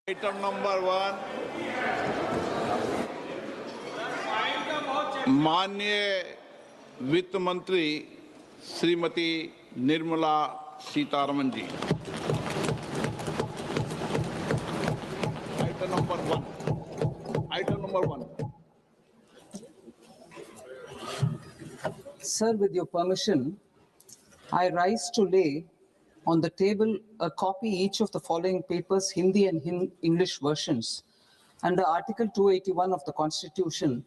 Item number 1, माननीय वित्त मंत्री श्रीमती निर्मला सीतारमन जी। Item number 1. Sir, with your permission, I rise to lay on the table a copy each of the following papers, Hindi and English versions, under Article 281 of the Constitution,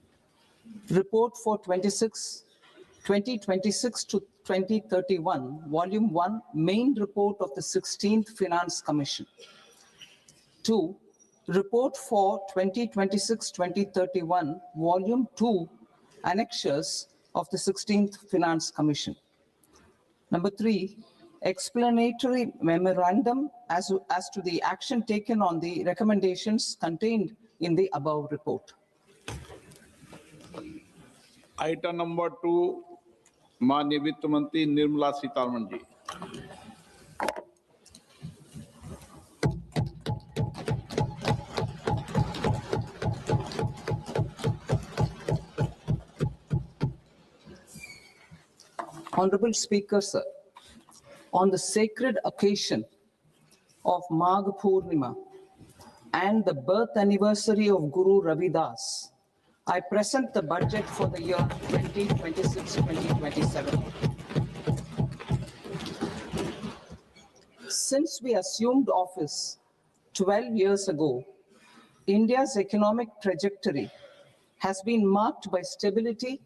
Report for 2026 to 2031, Volume 1, Main Report of the 16th Finance Commission. 2. Report for 2026-2031, Volume 2, Annexures of the 16th Finance Commission. Number 3, explanatory memorandum as to the action taken on the recommendations contained in the above report. Item number 2, माननीय वित्त मंत्री निर्मला सीतारमन जी। Honorable Speaker, sir, on the sacred occasion of Magh Purnima and the birth anniversary of Guru Ravidas, I present the budget for the year 2026-2027. Since we assumed office 12 years ago, India's economic trajectory has been marked by stability,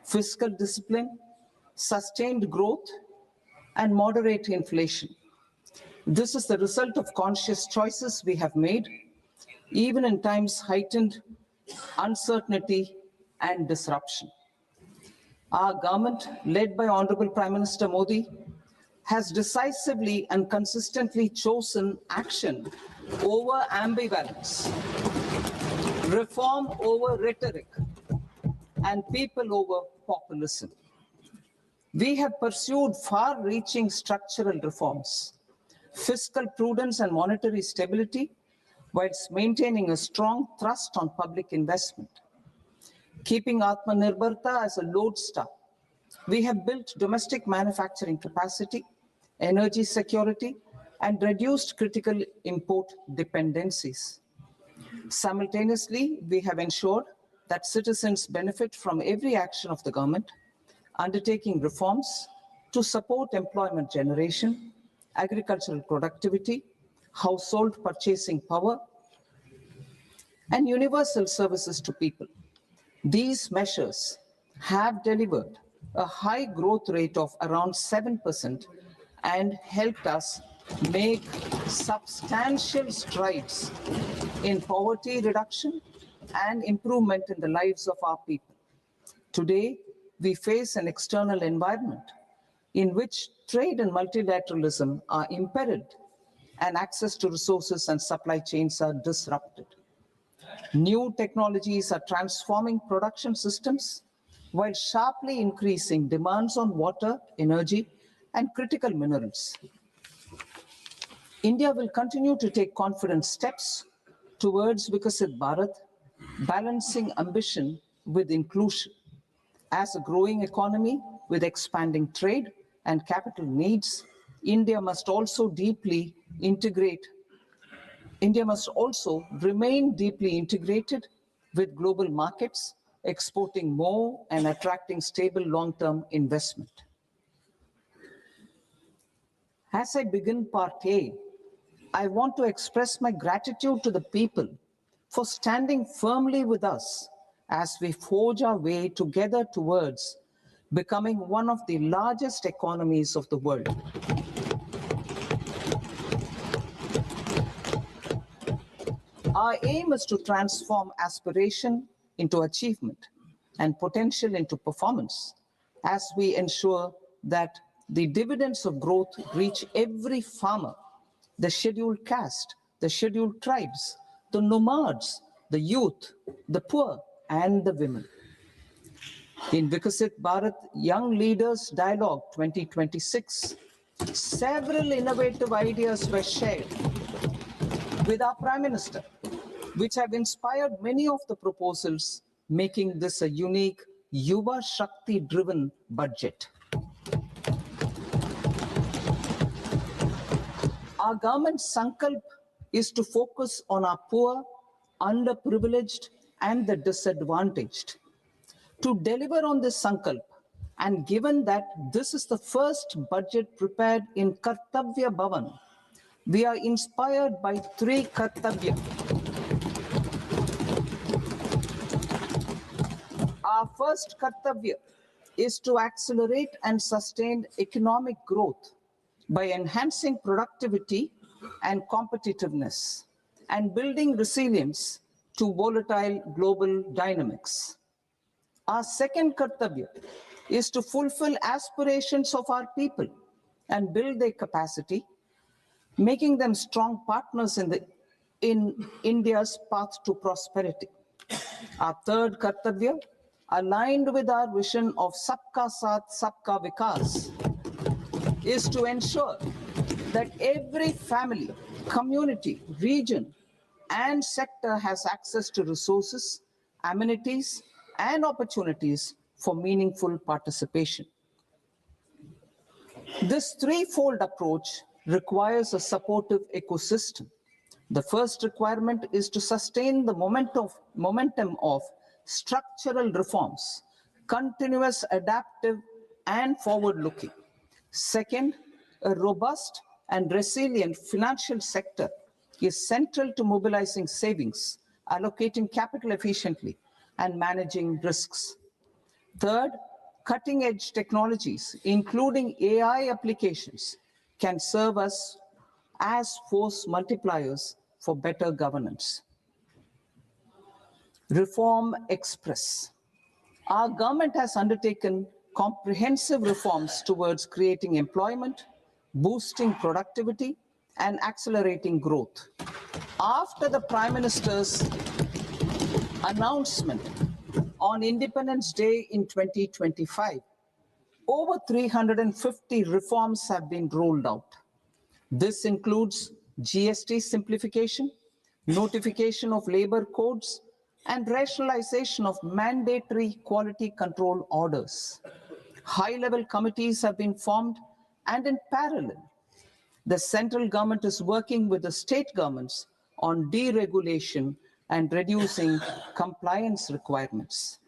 fiscal discipline, sustained growth, and moderate inflation. This is the result of conscious choices we have made, even in times heightened uncertainty and disruption. Our government, led by Honorable Prime Minister Modi, has decisively and consistently chosen action over ambivalence, reform over rhetoric, and people over populism. We have pursued far-reaching structural reforms, fiscal prudence and monetary stability, whilst maintaining a strong thrust on public investment. Keeping Atmanirbharta as a lodestar, we have built domestic manufacturing capacity, energy security, and reduced critical import dependencies. Simultaneously, we have ensured that citizens benefit from every action of the government, undertaking reforms to support employment generation, agricultural productivity, household purchasing power, and universal services to people. These measures have delivered a high growth rate of around 7% and helped us make substantial strides in poverty reduction and improvement in the lives of our people. Today, we face an external environment in which trade and multilateralism are imperiled and access to resources and supply chains are disrupted. New technologies are transforming production systems while sharply increasing demands on water, energy, and critical minerals. India will continue to take confident steps towards Vikasit Bharat, balancing ambition with inclusion. As a growing economy with expanding trade and capital needs, India must also remain deeply integrated with global markets, exporting more and attracting stable long-term investment. As I begin Part A, I want to express my gratitude to the people for standing firmly with us as we forge our way together towards becoming one of the largest economies of the world. Our aim is to transform aspiration into achievement and potential into performance as we ensure that the dividends of growth reach every farmer, the scheduled caste, the scheduled tribes, the nomads, the youth, the poor, and the women. In Vikasit Bharat Young Leaders Dialogue 2026, several innovative ideas were shared with our Prime Minister, which have inspired many of the proposals, making this a unique Yuva Shakti-driven budget. Our government's sankalp is to focus on our poor, underprivileged, and the disadvantaged. To deliver on this sankalp, and given that this is the first budget prepared in Kartavya Bhavan, we are inspired by three Kartavya. Our first Kartavya is to accelerate and sustain economic growth by enhancing productivity and competitiveness and building resilience to volatile global dynamics. Our second Kartavya is to fulfill aspirations of our people and build their capacity, making them strong partners in India's path to prosperity. Our third Kartavya, aligned with our vision of Sabka Saath, Sabka Vikas, is to ensure that every family, community, region, and sector has access to resources, amenities, and opportunities for meaningful participation. This threefold approach requires a supportive ecosystem. The first requirement is to sustain the momentum of structural reforms, continuous, adaptive, and forward-looking. Second, a robust and resilient financial sector is central to mobilizing savings, allocating capital efficiently, and managing risks. Third, cutting-edge technologies, including AI applications, can serve us as force multipliers for better governance. Reform Express. Our government has undertaken comprehensive reforms towards creating employment, boosting productivity, and accelerating growth. After the Prime Minister's announcement on Independence Day in 2025, over 350 reforms have been rolled out. This includes GST simplification, notification of labor codes, and rationalization of mandatory quality control orders. High-level committees have been formed, and in parallel, the central government is working with the state governments on deregulation and reducing compliance requirements.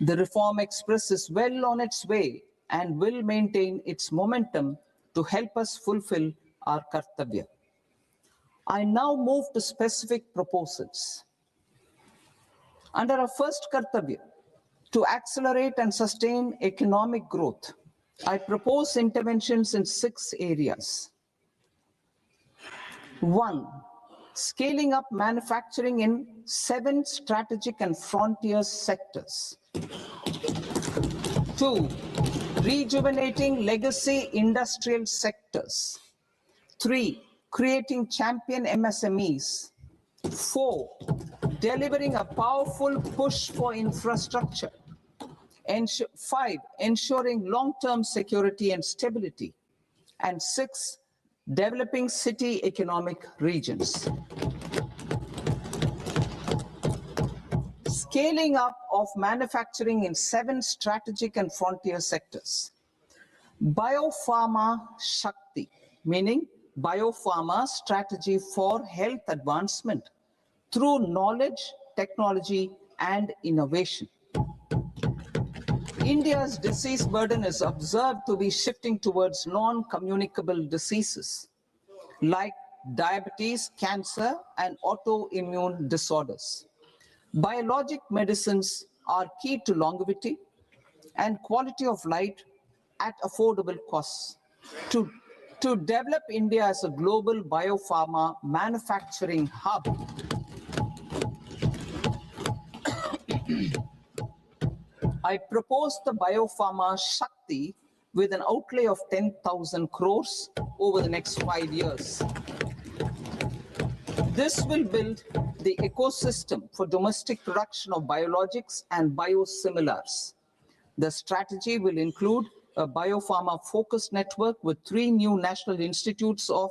The Reform Express is well on its way and will maintain its momentum to help us fulfill our Kartavya. I now move to specific proposals. Under our first Kartavya, to accelerate and sustain economic growth, I propose interventions in 6 areas. 1. Scaling up manufacturing in 7 strategic and frontier sectors. 2. Rejuvenating legacy industrial sectors. 3. Creating champion MSMEs. 4. Delivering a powerful push for infrastructure. 5. Ensuring long-term security and stability. And 6. Developing city economic regions. Scaling up of manufacturing in 7 strategic and frontier sectors. Biopharma Shakti, meaning biopharma strategy for health advancement through knowledge, technology, and innovation. India's disease burden is observed to be shifting towards non-communicable diseases like diabetes, cancer, and autoimmune disorders. Biologic medicines are key to longevity and quality of life at affordable costs. To develop India as a global biopharma manufacturing hub, I propose the Biopharma Shakti with an outlay of 10,000 crores over the next 5 years. This will build the ecosystem for domestic production of biologics and biosimilars. The strategy will include a biopharma focused network with 3 new national institutes of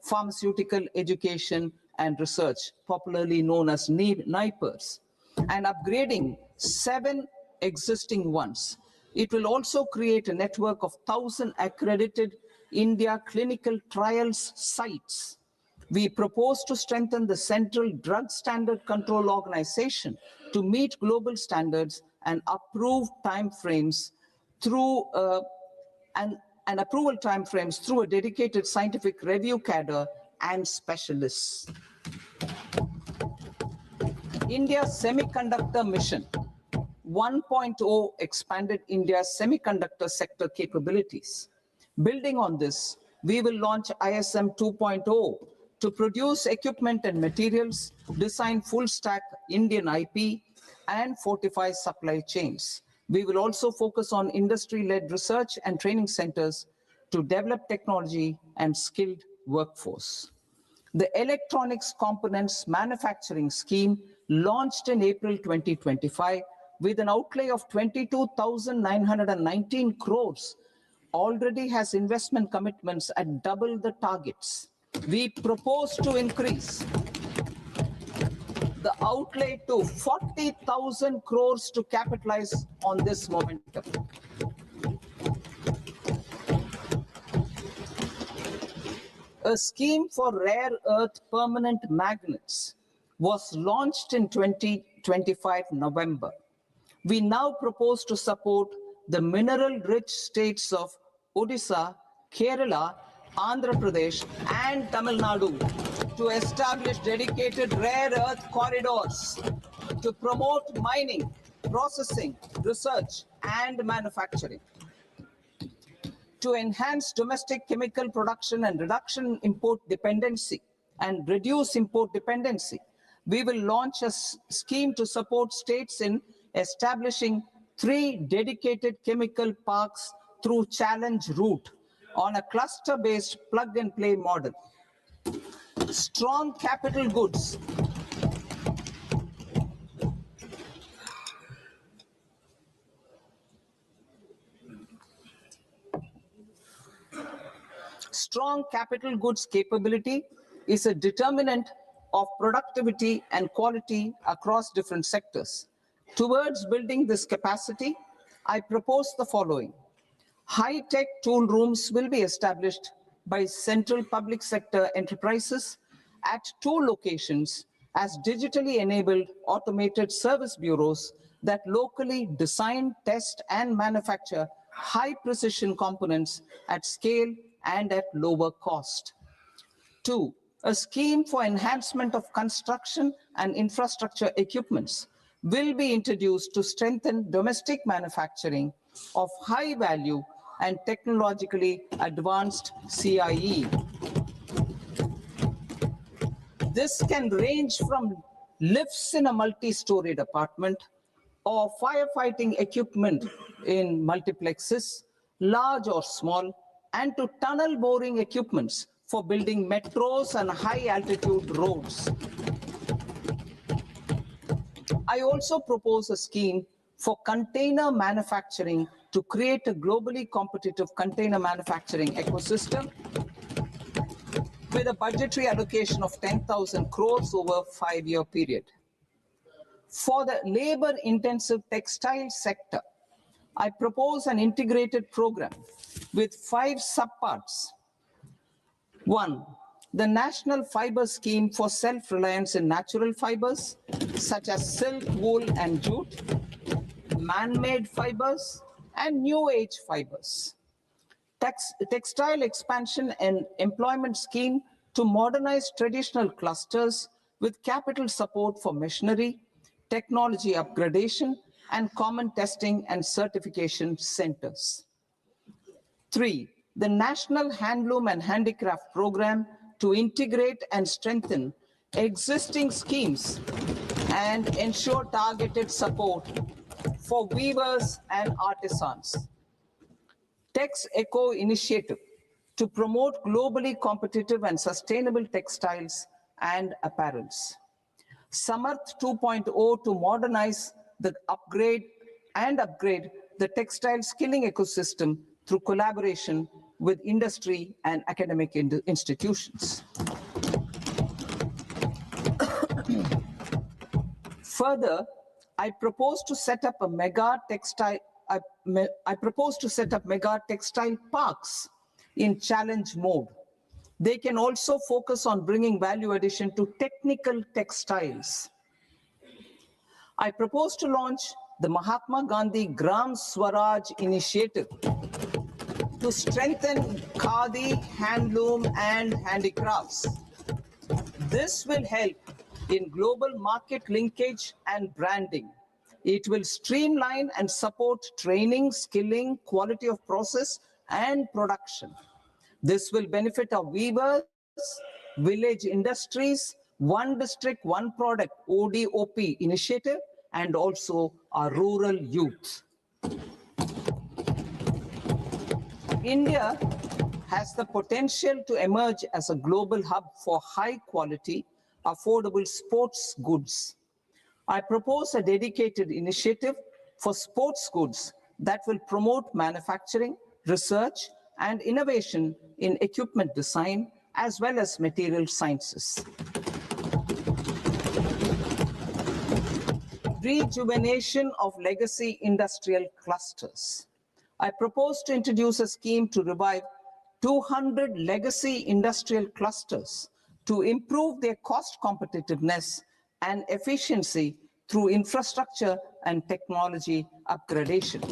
pharmaceutical education and research, popularly known as NIPERS, and upgrading 7 existing ones. It will also create a network of 1,000 accredited India clinical trials sites. We propose to strengthen the Central Drug Standard Control Organization to meet global standards and approve timeframes through and approval timeframes through a dedicated scientific review cadre and specialists. India's semiconductor mission 1.0 expanded India's semiconductor sector capabilities. Building on this, we will launch ISM 2.0 to produce equipment and materials, design full-stack Indian IP, and fortify supply chains. We will also focus on industry-led research and training centers to develop technology and skilled workforce. The Electronics Components Manufacturing Scheme, launched in April 2025 with an outlay of 22,919 crores, already has investment commitments at double the targets. We propose to increase the outlay to 40,000 crores to capitalize on this momentum. A scheme for rare earth permanent magnets was launched in 2025 November. We now propose to support the mineral-rich states of Odisha, Kerala, Andhra Pradesh, and Tamil Nadu to establish dedicated rare earth corridors to promote mining, processing, research, and manufacturing. To enhance domestic chemical production and reduction import dependency and reduce import dependency, we will launch a scheme to support states in establishing 3 dedicated chemical parks through challenge route on a cluster-based plug-and-play model. Strong capital goods. Strong capital goods capability is a determinant of productivity and quality across different sectors. Towards building this capacity, I propose the following. High-tech tool rooms will be established by central public sector enterprises at 2 locations as digitally enabled automated service bureaus that locally design, test, and manufacture high-precision components at scale and at lower cost. 2, a scheme for enhancement of construction and infrastructure equipments will be introduced to strengthen domestic manufacturing of high value and technologically advanced CIE. This can range from lifts in a multi-storied apartment or firefighting equipment in multiplexes, large or small, and to tunnel boring equipments for building metros and high-altitude roads. I also propose a scheme for container manufacturing to create a globally competitive container manufacturing ecosystem with a budgetary allocation of 10,000 crores over a 5-year period. For the labor-intensive textile sector, I propose an integrated program with 5 subparts. 1, the National Fiber Scheme for self-reliance in natural fibers, such as silk, wool, and jute, man-made fibers, and new age fibers. Textile expansion and employment scheme to modernize traditional clusters with capital support for machinery, technology upgradation, and common testing and certification centers. 3, the National Handloom and Handicraft Program to integrate and strengthen existing schemes and ensure targeted support for weavers and artisans. Tex Eco Initiative to promote globally competitive and sustainable textiles and apparels. Samarth 2.0 to modernize the upgrade the textile skilling ecosystem through collaboration with industry and academic institutions. Further, I propose to set up a mega textile parks in challenge mode. They can also focus on bringing value addition to technical textiles. I propose to launch the Mahatma Gandhi Gram Swaraj initiative to strengthen khadi, handloom, and handicrafts. This will help in global market linkage and branding. It will streamline and support training, skilling, quality of process, and production. This will benefit our weavers, village industries, one district, one product, ODOP initiative, and also our rural youth. India has the potential to emerge as a global hub for high quality, affordable sports goods. I propose a dedicated initiative for sports goods that will promote manufacturing, research, and innovation in equipment design, as well as material sciences. Rejuvenation of legacy industrial clusters. I propose to introduce a scheme to revive 200 legacy industrial clusters to improve their cost competitiveness and efficiency through infrastructure and technology upgradation.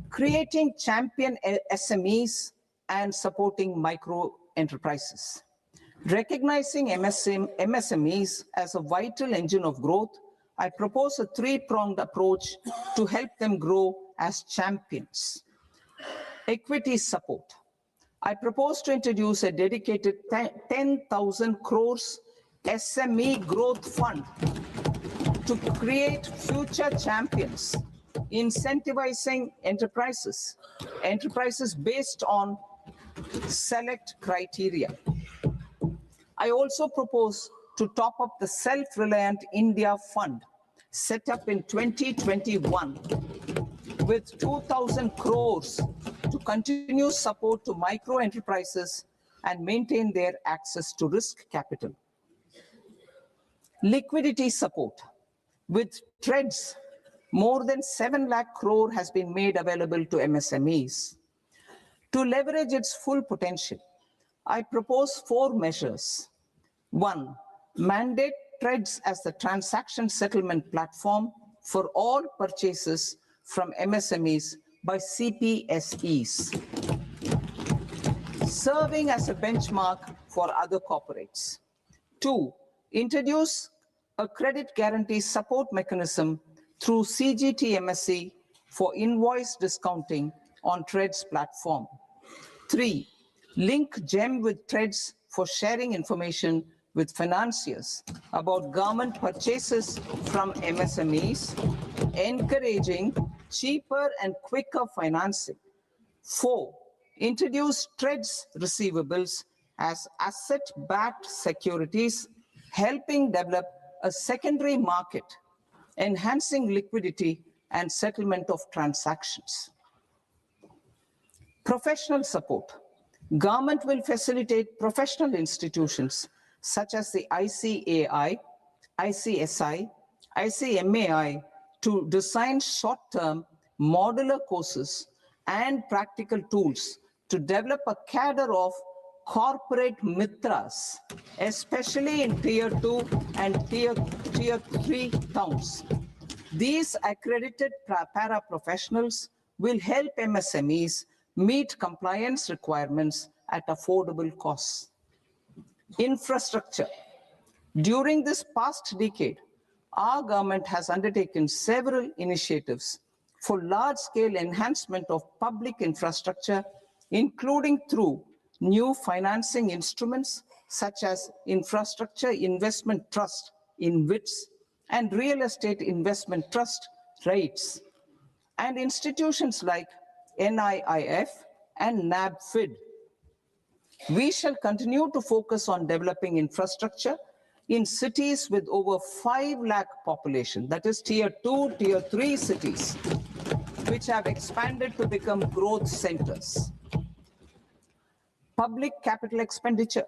Creating champion SMEs and supporting micro enterprises. Recognizing MSMEs as a vital engine of growth, I propose a three-pronged approach to help them grow as champions. Equity support. I propose to introduce a dedicated 10,000 crores SME growth fund to create future champions, incentivizing enterprises based on select criteria. I also propose to top up the Self-Reliant India Fund set up in 2021 with 2,000 crores to continue support to micro enterprises and maintain their access to risk capital. Liquidity support. With TREDS, more than 7 lakh crore has been made available to MSMEs. To leverage its full potential, I propose 4 measures. 1, mandate TREDS as the transaction settlement platform for all purchases from MSMEs by CPSEs, serving as a benchmark for other corporates. 2, introduce a credit guarantee support mechanism through CGTMSE for invoice discounting on TREDS platform. 3, link GEM with TREDS for sharing information with financiers about government purchases from MSMEs, encouraging cheaper and quicker financing. 4, introduce TREDS receivables as asset-backed securities, helping develop a secondary market, enhancing liquidity and settlement of transactions. Professional support. Government will facilitate professional institutions such as the ICAI, ICSI, ICMAI to design short-term modular courses and practical tools to develop a cadre of corporate mitras, especially in Tier 2 and Tier 3 towns. These accredited para-professionals will help MSMEs meet compliance requirements at affordable costs. Infrastructure. During this past decade, our government has undertaken several initiatives for large-scale enhancement of public infrastructure, including through new financing instruments such as Infrastructure Investment Trust (InvITs) and Real Estate Investment Trust (REITs), and institutions like NIIF and NABFID. We shall continue to focus on developing infrastructure in cities with over 5 lakh population, that is Tier 2, Tier 3 cities, which have expanded to become growth centers. Public capital expenditure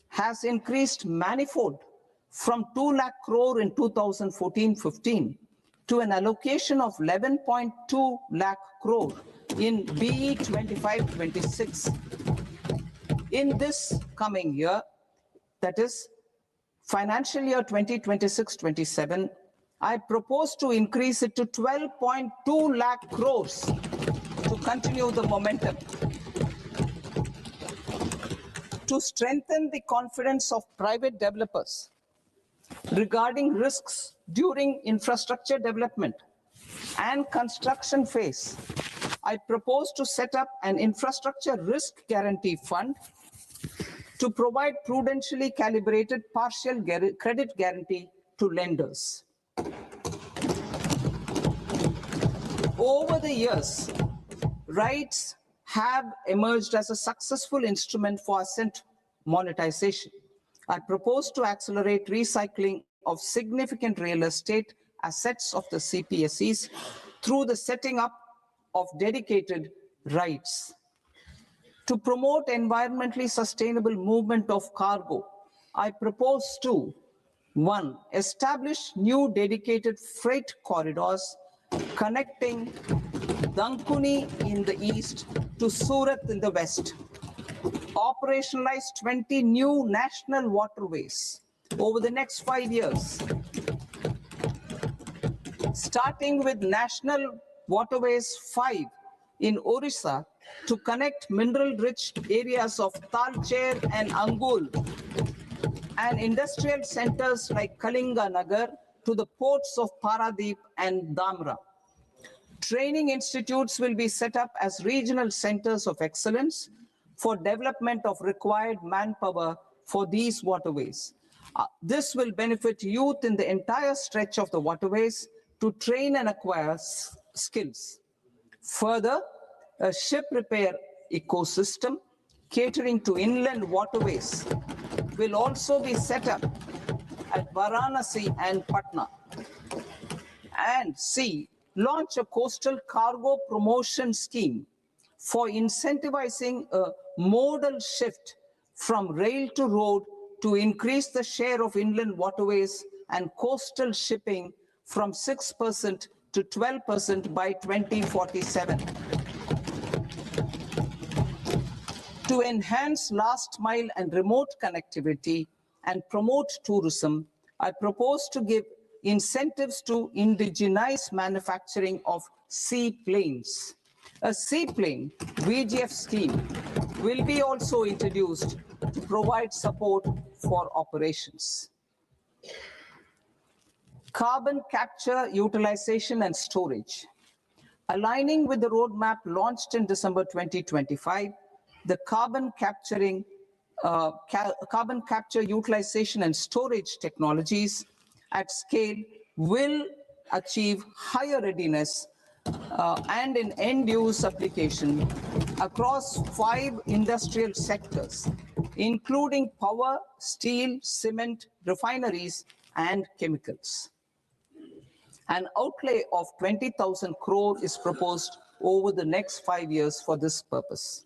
has increased manifold from 2 lakh crore in 2014-15 to an allocation of 11.2 lakh crore in BE 25-26. In this coming year, that is financial year 2026-27, I propose to increase it to 12.2 lakh crores to continue the momentum. To strengthen the confidence of private developers regarding risks during infrastructure development and construction phase, I propose to set up an infrastructure risk guarantee fund to provide prudentially calibrated partial credit guarantee to lenders. Over the years, rights have emerged as a successful instrument for asset monetization. I propose to accelerate recycling of significant real estate assets of the CPSEs through the setting up of dedicated rights. To promote environmentally sustainable movement of cargo, I propose to 1. Establish new dedicated freight corridors connecting Dankuni in the east to Surat in the west. Operationalize 20 new national waterways over the next 5 years, starting with National Waterways 5 in Orissa to connect mineral-rich areas of Talcher and Angul and industrial centers like Kalinga Nagar to the ports of Paradeep and Dhamra. Training institutes will be set up as regional centers of excellence for development of required manpower for these waterways. This will benefit youth in the entire stretch of the waterways to train and acquire skills. Further, a ship repair ecosystem catering to inland waterways will also be set up at Varanasi and Patna. And C, launch a coastal cargo promotion scheme for incentivizing a modal shift from rail to road to increase the share of inland waterways and coastal shipping from 6% to 12% by 2047. To enhance last mile and remote connectivity and promote tourism, I propose to give incentives to indigenize manufacturing of seaplanes. A seaplane VGF scheme will be also introduced to provide support for operations. Carbon capture, utilization and storage. Aligning with the roadmap launched in December 2025, the carbon capture, utilization and storage technologies at scale will achieve higher readiness and in end-use application across 5 industrial sectors, including power, steel, cement, refineries, and chemicals. An outlay of 20,000 crore is proposed over the next 5 years for this purpose.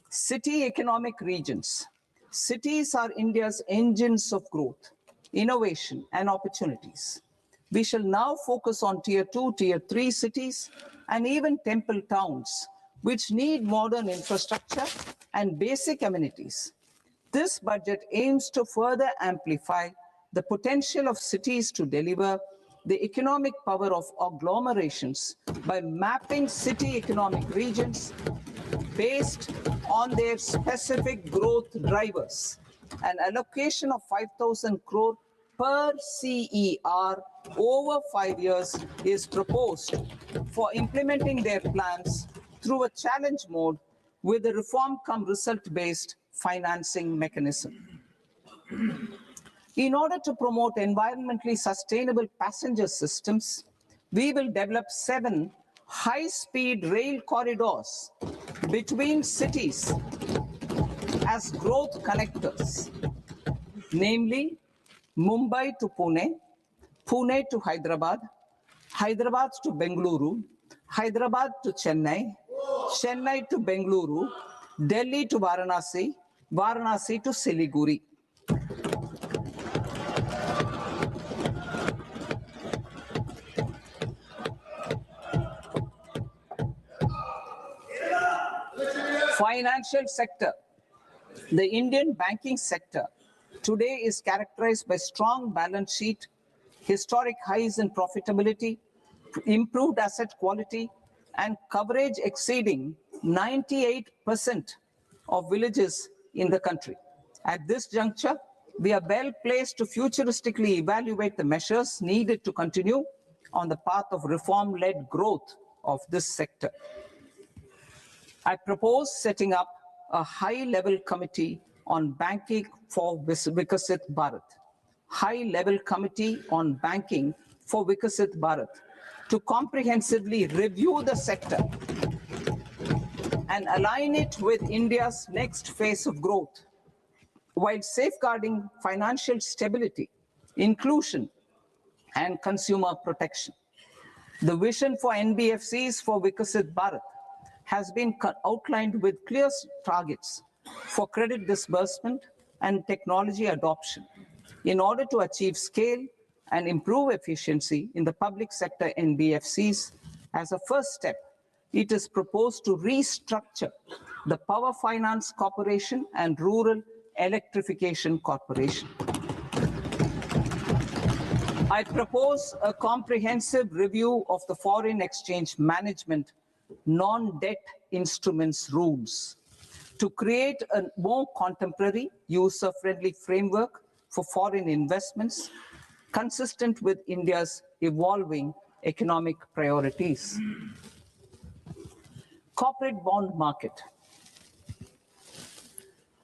City economic regions. Cities are India's engines of growth, innovation, and opportunities. We shall now focus on Tier 2, Tier 3 cities, and even temple towns, which need modern infrastructure and basic amenities. This budget aims to further amplify the potential of cities to deliver the economic power of agglomerations by mapping city economic regions based on their specific growth drivers. An allocation of 5,000 crore per CER over 5 years is proposed for implementing their plans through a challenge mode with a reform cum result-based financing mechanism. In order to promote environmentally sustainable passenger systems, we will develop 7 high-speed rail corridors between cities as growth connectors, namely Mumbai to Pune, Pune to Hyderabad, Hyderabad to Bengaluru, Hyderabad to Chennai, Chennai to Bengaluru, Delhi to Varanasi, Varanasi to Siliguri. Financial sector. The Indian banking sector today is characterized by strong balance sheet, historic highs in profitability, improved asset quality, and coverage exceeding 98% of villages in the country. At this juncture, we are well placed to futuristically evaluate the measures needed to continue on the path of reform-led growth of this sector. I propose setting up a high-level committee on banking for Vikasit Bharat. High-level committee on banking for Vikasit Bharat to comprehensively review the sector and align it with India's next phase of growth, while safeguarding financial stability, inclusion, and consumer protection. The vision for NBFCs for Vikasit Bharat has been outlined with clear targets for credit disbursement and technology adoption in order to achieve scale and improve efficiency in the public sector NBFCs. As a first step, it is proposed to restructure the Power Finance Corporation and Rural Electrification Corporation. I propose a comprehensive review of the foreign exchange management non-debt instruments rules to create a more contemporary, user-friendly framework for foreign investments consistent with India's evolving economic priorities. Corporate bond market.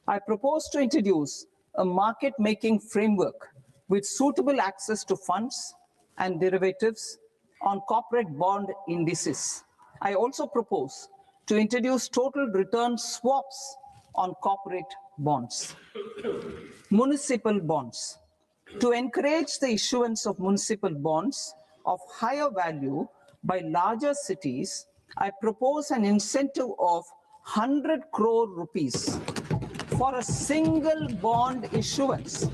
I propose to introduce a market-making framework with suitable access to funds and derivatives on corporate bond indices. I also propose to introduce total return swaps on corporate bonds. Municipal bonds. To encourage the issuance of municipal bonds of higher value by larger cities, I propose an incentive of 100 crore rupees for a single bond issuance.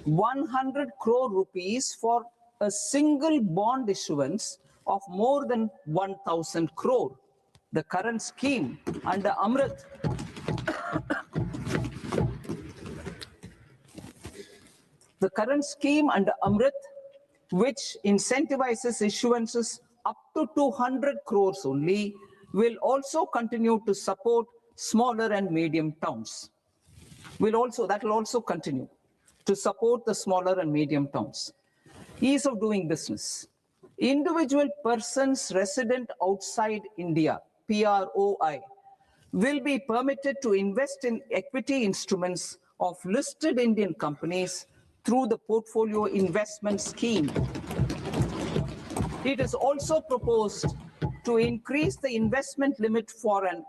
100 crore rupees for a single bond issuance of more than 1,000 crore. The current scheme under Amrit which incentivizes issuances up to 200 crores only, will also continue to support smaller and medium towns. That will also continue to support the smaller and medium towns. Ease of doing business. Individual persons resident outside India, PROI, will be permitted to invest in equity instruments of listed Indian companies through the portfolio investment scheme. It is also proposed to increase the investment limit for an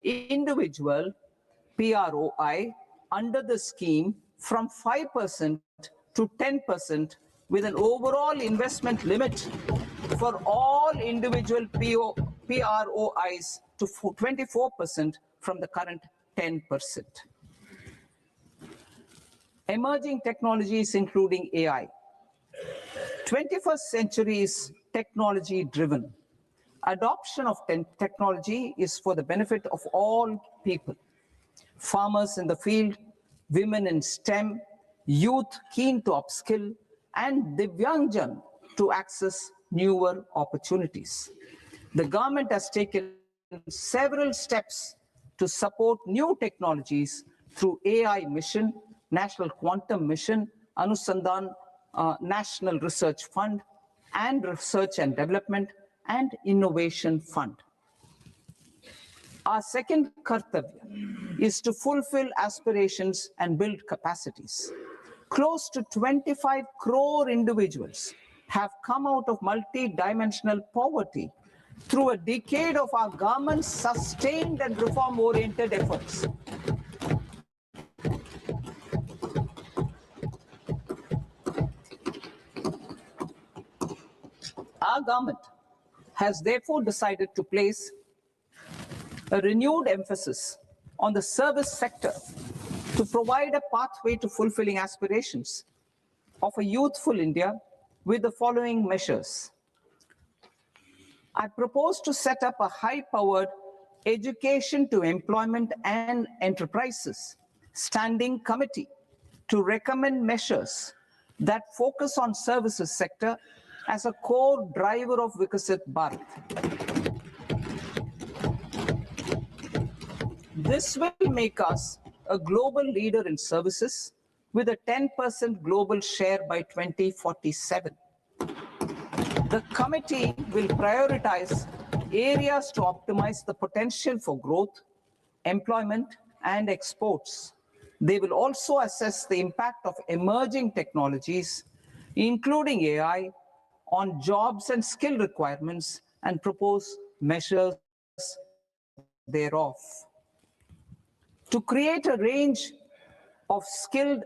individual PROI under the scheme from 5% to 10%, with an overall investment limit for all individual PROIs to 24% from the current 10%. Emerging technologies including AI. 21st century is technology driven. Adoption of technology is for the benefit of all people. Farmers in the field, women in STEM, youth keen to upskill, and Divyangjan to access newer opportunities. The government has taken several steps to support new technologies through AI Mission, National Quantum Mission, Anusandhan National Research Fund, and Research and Development and Innovation Fund. Our second kartavya is to fulfill aspirations and build capacities. Close to 25 crore individuals have come out of multi-dimensional poverty through a decade of our government's sustained and reform-oriented efforts. Our government has therefore decided to place a renewed emphasis on the service sector to provide a pathway to fulfilling aspirations of a youthful India with the following measures. I propose to set up a high-powered education to employment and enterprises standing committee to recommend measures that focus on services sector as a core driver of Viksit Bharat. This will make us a global leader in services with a 10% global share by 2047. The committee will prioritize areas to optimize the potential for growth, employment, and exports. They will also assess the impact of emerging technologies, including AI, on jobs and skill requirements and propose measures thereof. To create a range of skilled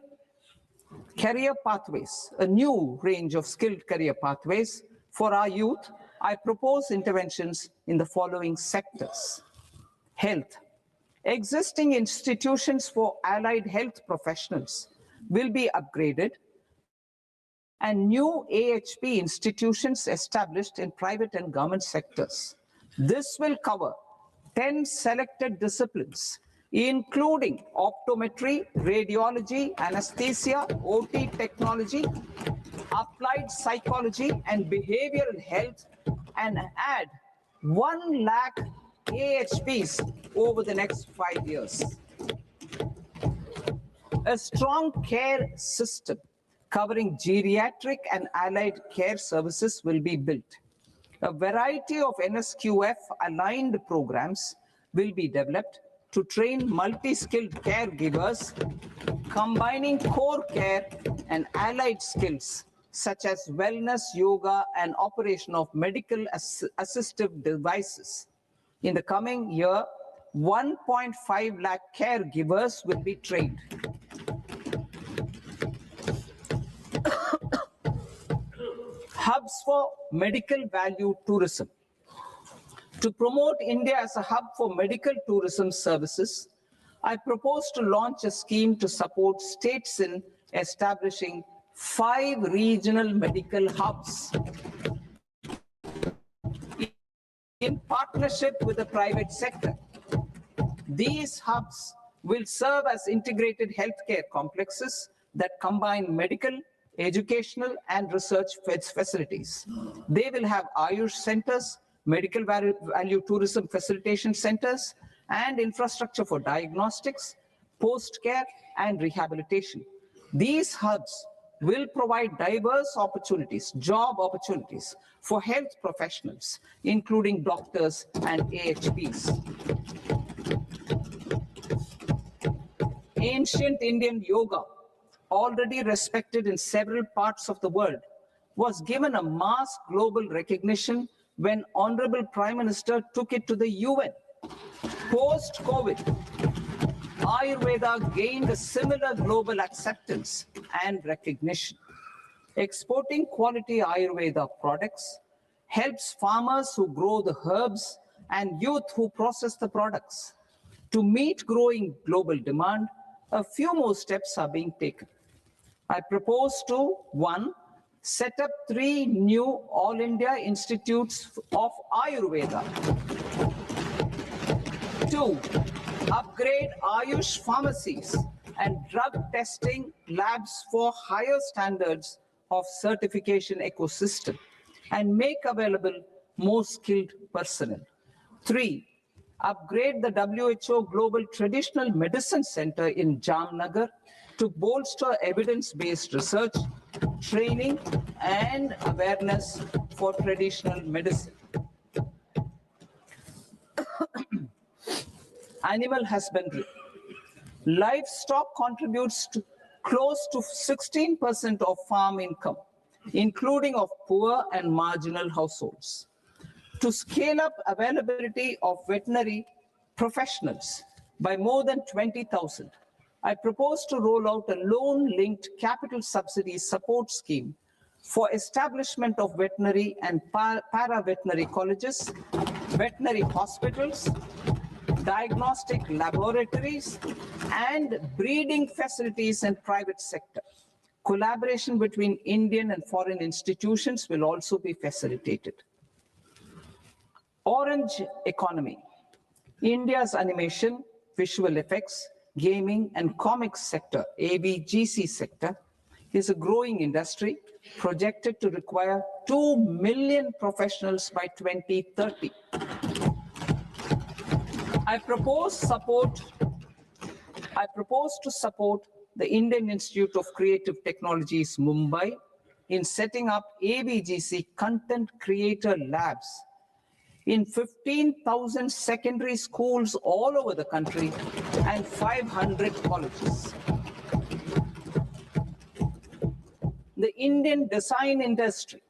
career pathways, a new range of skilled career pathways for our youth, I propose interventions in the following sectors. Health. Existing institutions for allied health professionals will be upgraded and new AHP institutions established in private and government sectors. This will cover 10 selected disciplines, including optometry, radiology, anesthesia, OT technology, applied psychology, and behavioral health, and add 1 lakh AHPs over the next 5 years. A strong care system covering geriatric and allied care services will be built. A variety of NSQF-aligned programs will be developed to train multi-skilled caregivers, combining core care and allied skills such as wellness, yoga, and operation of medical assistive devices. In the coming year, 1.5 lakh caregivers will be trained. Hubs for medical value tourism. To promote India as a hub for medical tourism services, I propose to launch a scheme to support states in establishing 5 regional medical hubs in partnership with the private sector. These hubs will serve as integrated healthcare complexes that combine medical, educational, and research facilities. They will have Ayush centers, medical value tourism facilitation centers, and infrastructure for diagnostics, post-care, and rehabilitation. These hubs will provide diverse opportunities, job opportunities for health professionals, including doctors and AHPs. Ancient Indian yoga, already respected in several parts of the world, was given a mass global recognition when Honorable Prime Minister took it to the UN. Post-COVID, Ayurveda gained a similar global acceptance and recognition. Exporting quality Ayurveda products helps farmers who grow the herbs and youth who process the products. To meet growing global demand, a few more steps are being taken. I propose to, 1, set up 3 new All India Institutes of Ayurveda. 2, upgrade Ayush pharmacies and drug testing labs for higher standards of certification ecosystem and make available more skilled personnel. 3, upgrade the WHO Global Traditional Medicine Center in Jamnagar to bolster evidence-based research, training, and awareness for traditional medicine. Animal husbandry. Livestock contributes to close to 16% of farm income, including of poor and marginal households. To scale up availability of veterinary professionals by more than 20,000, I propose to roll out a loan-linked capital subsidy support scheme for establishment of veterinary and para-veterinary colleges, veterinary hospitals, diagnostic laboratories, and breeding facilities in private sector. Collaboration between Indian and foreign institutions will also be facilitated. Orange economy. India's animation, visual effects, gaming, and comics sector, AVGC sector, is a growing industry projected to require 2 million professionals by 2030. I propose to support the Indian Institute of Creative Technologies, Mumbai, in setting up AVGC content creator labs in 15,000 secondary schools all over the country and 500 colleges. The Indian design industry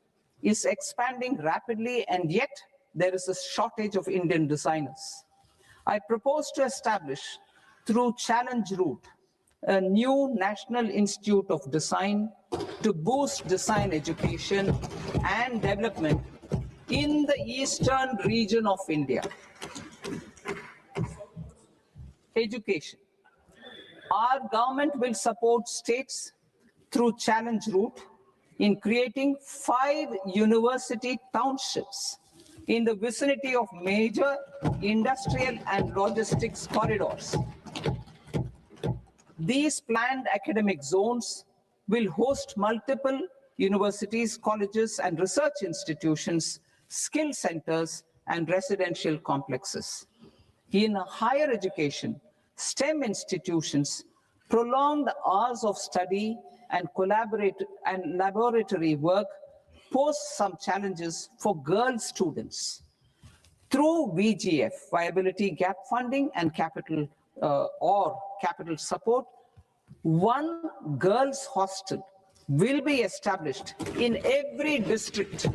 is expanding rapidly, and yet there is a shortage of Indian designers. I propose to establish, through Challenge Route, a new National Institute of Design to boost design education and development in the eastern region of India. Education. Our government will support states through Challenge Route in creating 5 university townships in the vicinity of major industrial and logistics corridors. These planned academic zones will host multiple universities, colleges, and research institutions, skill centers, and residential complexes. In higher education, STEM institutions prolonged hours of study and laboratory work pose some challenges for girl students. Through VGF, viability gap funding, and capital support, 1 girls' hostel will be established in every district.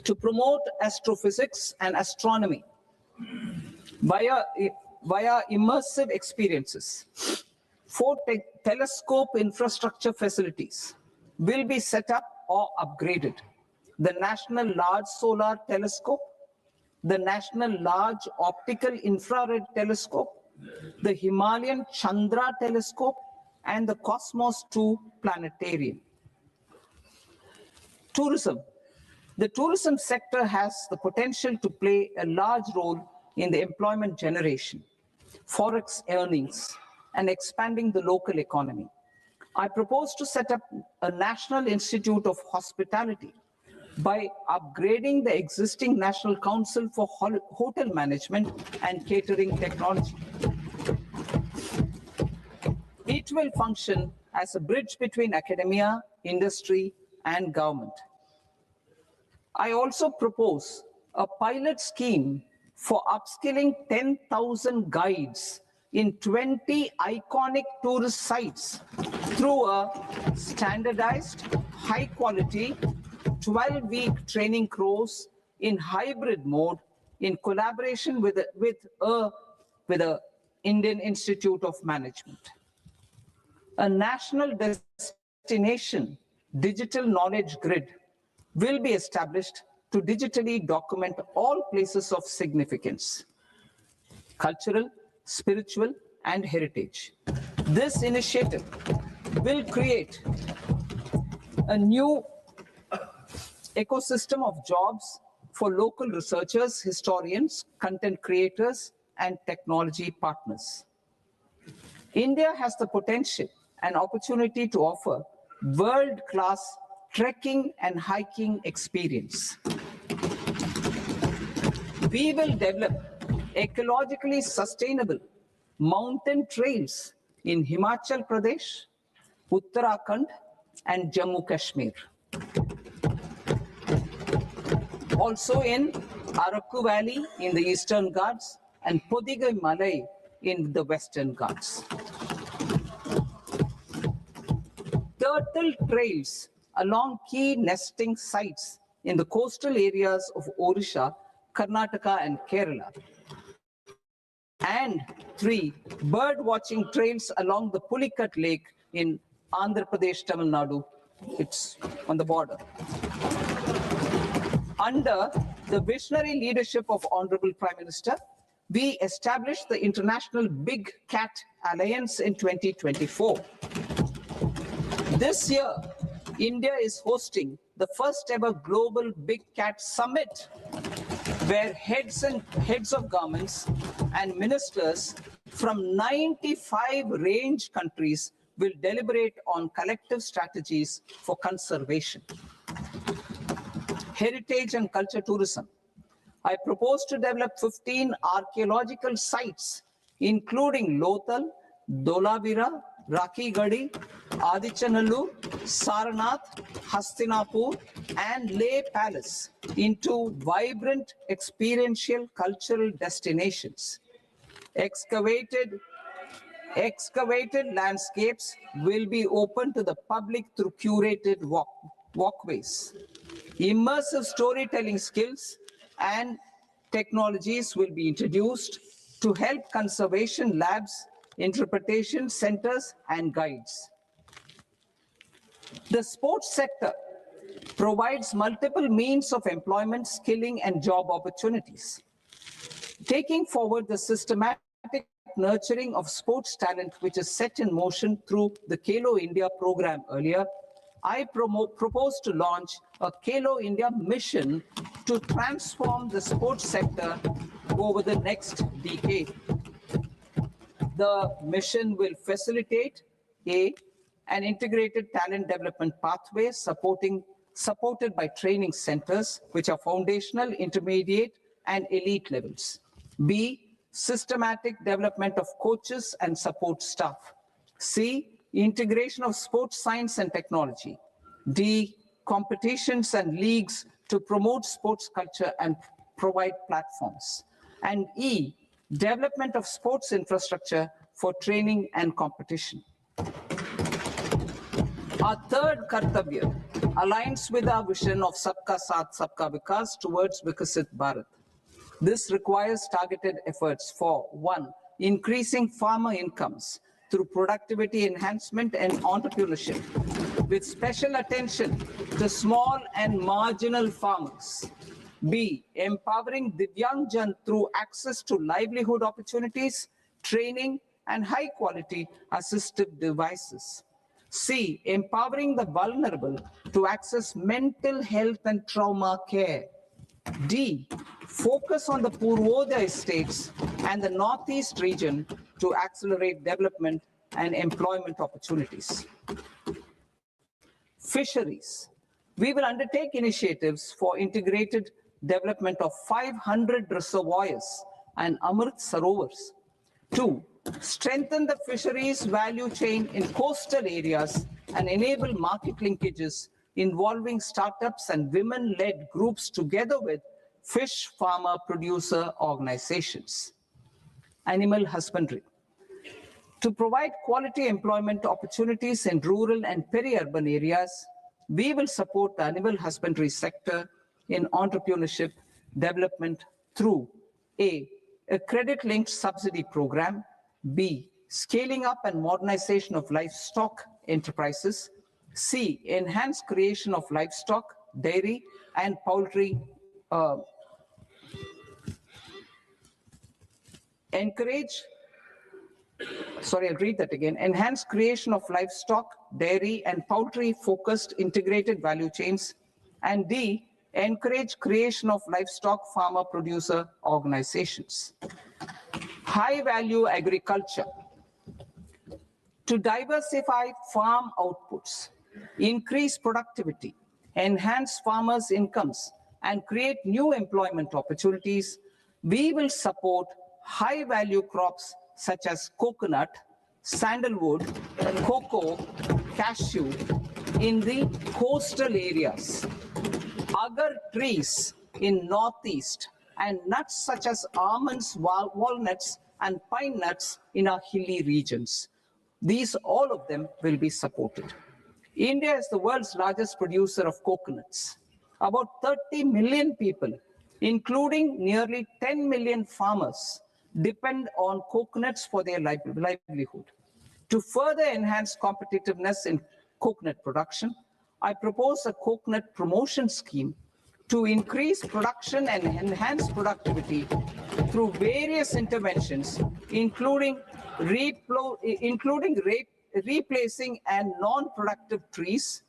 To promote astrophysics and astronomy via immersive experiences. 4 telescope infrastructure facilities will be set up or upgraded. The National Large Solar Telescope, the National Large Optical Infrared Telescope, the Himalayan Chandra Telescope, and the Cosmos 2 Planetarium. Tourism. The tourism sector has the potential to play a large role in the employment generation, forex earnings, and expanding the local economy. I propose to set up a National Institute of Hospitality by upgrading the existing National Council for Hotel Management and Catering Technology. It will function as a bridge between academia, industry, and government. I also propose a pilot scheme for upskilling 10,000 guides in 20 iconic tourist sites through a standardized, high-quality, 12-week training course in hybrid mode in collaboration with the Indian Institute of Management. A national destination digital knowledge grid will be established to digitally document all places of significance, cultural, spiritual, and heritage. This initiative will create a new ecosystem of jobs for local researchers, historians, content creators, and technology partners. India has the potential and opportunity to offer world-class trekking and hiking experience. We will develop ecologically sustainable mountain trails in Himachal Pradesh, Uttarakhand, and Jammu Kashmir. Also in Araku Valley in the Eastern Ghats and Podigai Malai in the Western Ghats. Turtle trails along key nesting sites in the coastal areas of Odisha Karnataka and Kerala. And 3, bird watching trails along the Pulikat Lake in Andhra Pradesh, Tamil Nadu. It's on the border. Under the visionary leadership of Honorable Prime Minister, we established the International Big Cat Alliance in 2024. This year, India is hosting the first ever Global Big Cat Summit, where heads of governments and ministers from 95 range countries will deliberate on collective strategies for conservation. Heritage and culture tourism. I propose to develop 15 archaeological sites, including Lothal, Dolavira, Rakigadi, Adichanallur, Saranath, Hastinapur, and Leh Palace into vibrant experiential cultural destinations. Excavated landscapes will be open to the public through curated walkways. Immersive storytelling skills and technologies will be introduced to help conservation labs, interpretation centers, and guides. The sports sector provides multiple means of employment, skilling, and job opportunities. Taking forward the systematic nurturing of sports talent, which is set in motion through the Khelo India program earlier, I propose to launch a Khelo India mission to transform the sports sector over the next decade. The mission will facilitate an integrated talent development pathway supported by training centers, which are foundational, intermediate, and elite levels. B, systematic development of coaches and support staff. C, integration of sports science and technology. D, competitions and leagues to promote sports culture and provide platforms. And E, development of sports infrastructure for training and competition. Our third Kartavya aligns with our vision of Sabka Saath, Sabka Vikas towards Vikasit Bharat. This requires targeted efforts for 1, increasing farmer incomes through productivity enhancement and entrepreneurship, with special attention to small and marginal farmers. B, empowering Divyangjan through access to livelihood opportunities, training, and high-quality assistive devices. C, empowering the vulnerable to access mental health and trauma care. D, focus on the Purvodaya states and the Northeast region to accelerate development and employment opportunities. Fisheries. We will undertake initiatives for integrated development of 500 reservoirs and Amrit Sarovars. 2, strengthen the fisheries value chain in coastal areas and enable market linkages involving startups and women-led groups together with fish farmer producer organizations. Animal husbandry. To provide quality employment opportunities in rural and peri-urban areas, we will support the animal husbandry sector in entrepreneurship development through A, credit-linked subsidy program, B, scaling up and modernization of livestock enterprises, C, enhanced creation of livestock, dairy, and poultry, enhanced creation of livestock, dairy, and poultry-focused integrated value chains, and D, encourage creation of livestock farmer producer organizations. High-value agriculture. To diversify farm outputs, increase productivity, enhance farmers' incomes, and create new employment opportunities, we will support high-value crops such as coconut, sandalwood, cocoa, cashew in the coastal areas, agar trees in Northeast, and nuts such as almonds, walnuts, and pine nuts in our hilly regions. These, all of them, will be supported. India is the world's largest producer of coconuts. About 30 million people including nearly 10 million farmers, depend on coconuts for their livelihood. To further enhance competitiveness in coconut production, I propose a coconut promotion scheme to increase production and enhance productivity through various interventions, including replacing and non-productive trees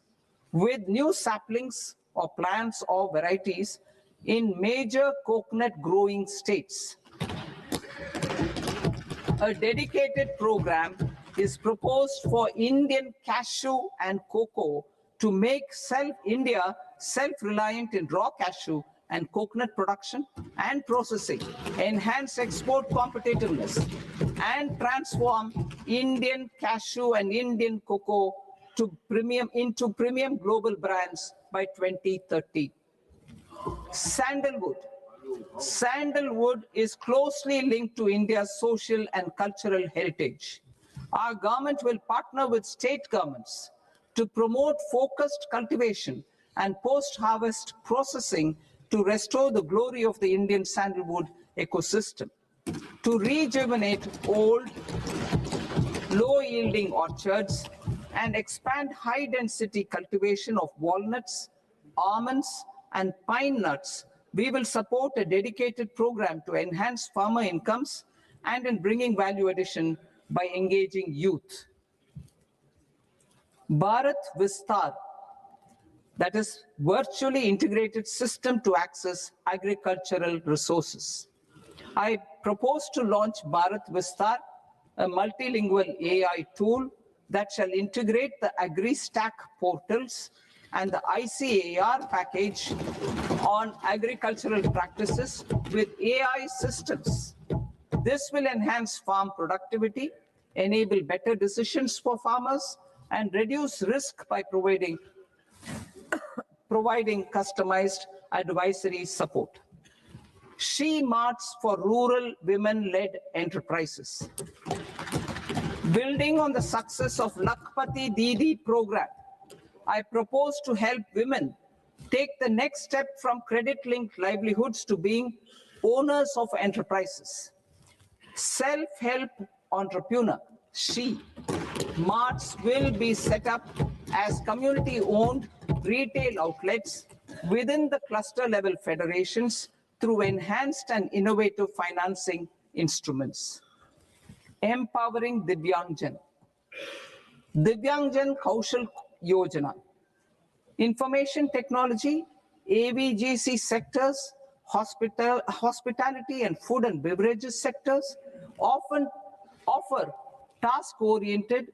with new saplings or plants or varieties in major coconut growing states. A dedicated program is proposed for Indian cashew and cocoa to make India self-reliant in raw cashew and coconut production and processing, enhance export competitiveness, and transform Indian cashew and Indian cocoa into premium global brands by 2030. Sandalwood. Sandalwood is closely linked to India's social and cultural heritage. Our government will partner with state governments to promote focused cultivation and post-harvest processing to restore the glory of the Indian sandalwood ecosystem, to rejuvenate old, low-yielding orchards, and expand high-density cultivation of walnuts, almonds, and pine nuts. We will support a dedicated program to enhance farmer incomes and in bringing value addition by engaging youth. Bharat Vistar, that is virtually integrated system to access agricultural resources. I propose to launch Bharat Vistar, a multilingual AI tool that shall integrate the AgriStack portals and the ICAR package on agricultural practices with AI systems. This will enhance farm productivity, enable better decisions for farmers, and reduce risk by providing customized advisory support. She Marts for rural women-led enterprises. Building on the success of Lakpati Didi program, I propose to help women take the next step from credit-linked livelihoods to being owners of enterprises. Self-help entrepreneur, She Marts will be set up as community-owned retail outlets within the cluster-level federations through enhanced and innovative financing instruments. Empowering Divyangjan. Divyangjan Kaushal Yojana. Information technology, AVGC sectors, hospitality and food and beverages sectors often offer task-oriented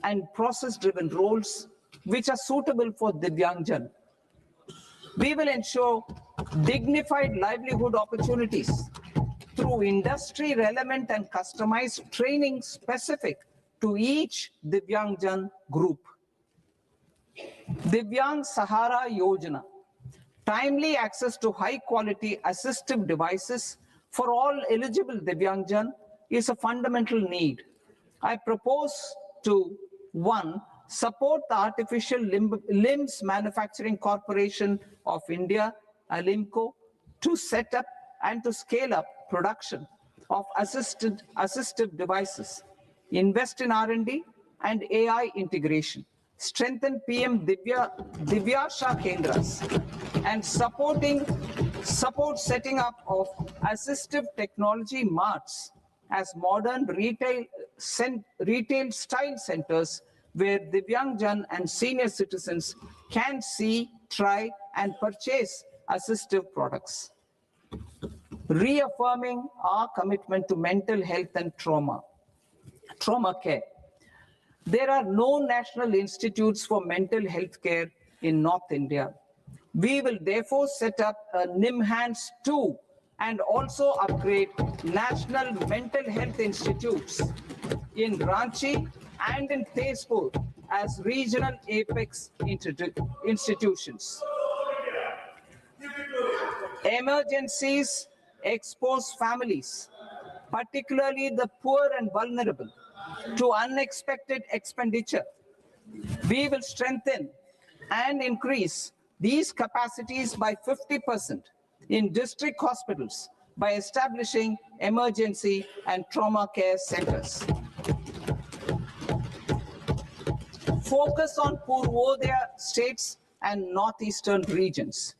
and process-driven roles which are suitable for Divyangjan. We will ensure dignified livelihood opportunities through industry-relevant and customized training specific to each Divyangjan group. Divyang Sahara Yojana. Timely access to high-quality assistive devices for all eligible Divyangjan is a fundamental need. I propose to, 1, support the Artificial Limbs Manufacturing Corporation of India, Alimco, to set up and to scale up production of assistive devices, invest in R&D and AI integration, strengthen PM Divyasha Kendras, and support setting up of assistive technology marts as modern retail style centers where Divyangjan and senior citizens can see, try, and purchase assistive products. Reaffirming our commitment to mental health and trauma care. There are no national institutes for mental health care in North India. We will therefore set up a NIMHANS 2 and also upgrade national mental health institutes in Ranchi and in Tezpur as regional apex institutions. Emergencies expose families, particularly the poor and vulnerable, to unexpected expenditure. We will strengthen and increase these capacities by 50% in district hospitals by establishing emergency and trauma care centers. Focus on Purvodaya states and northeastern regions.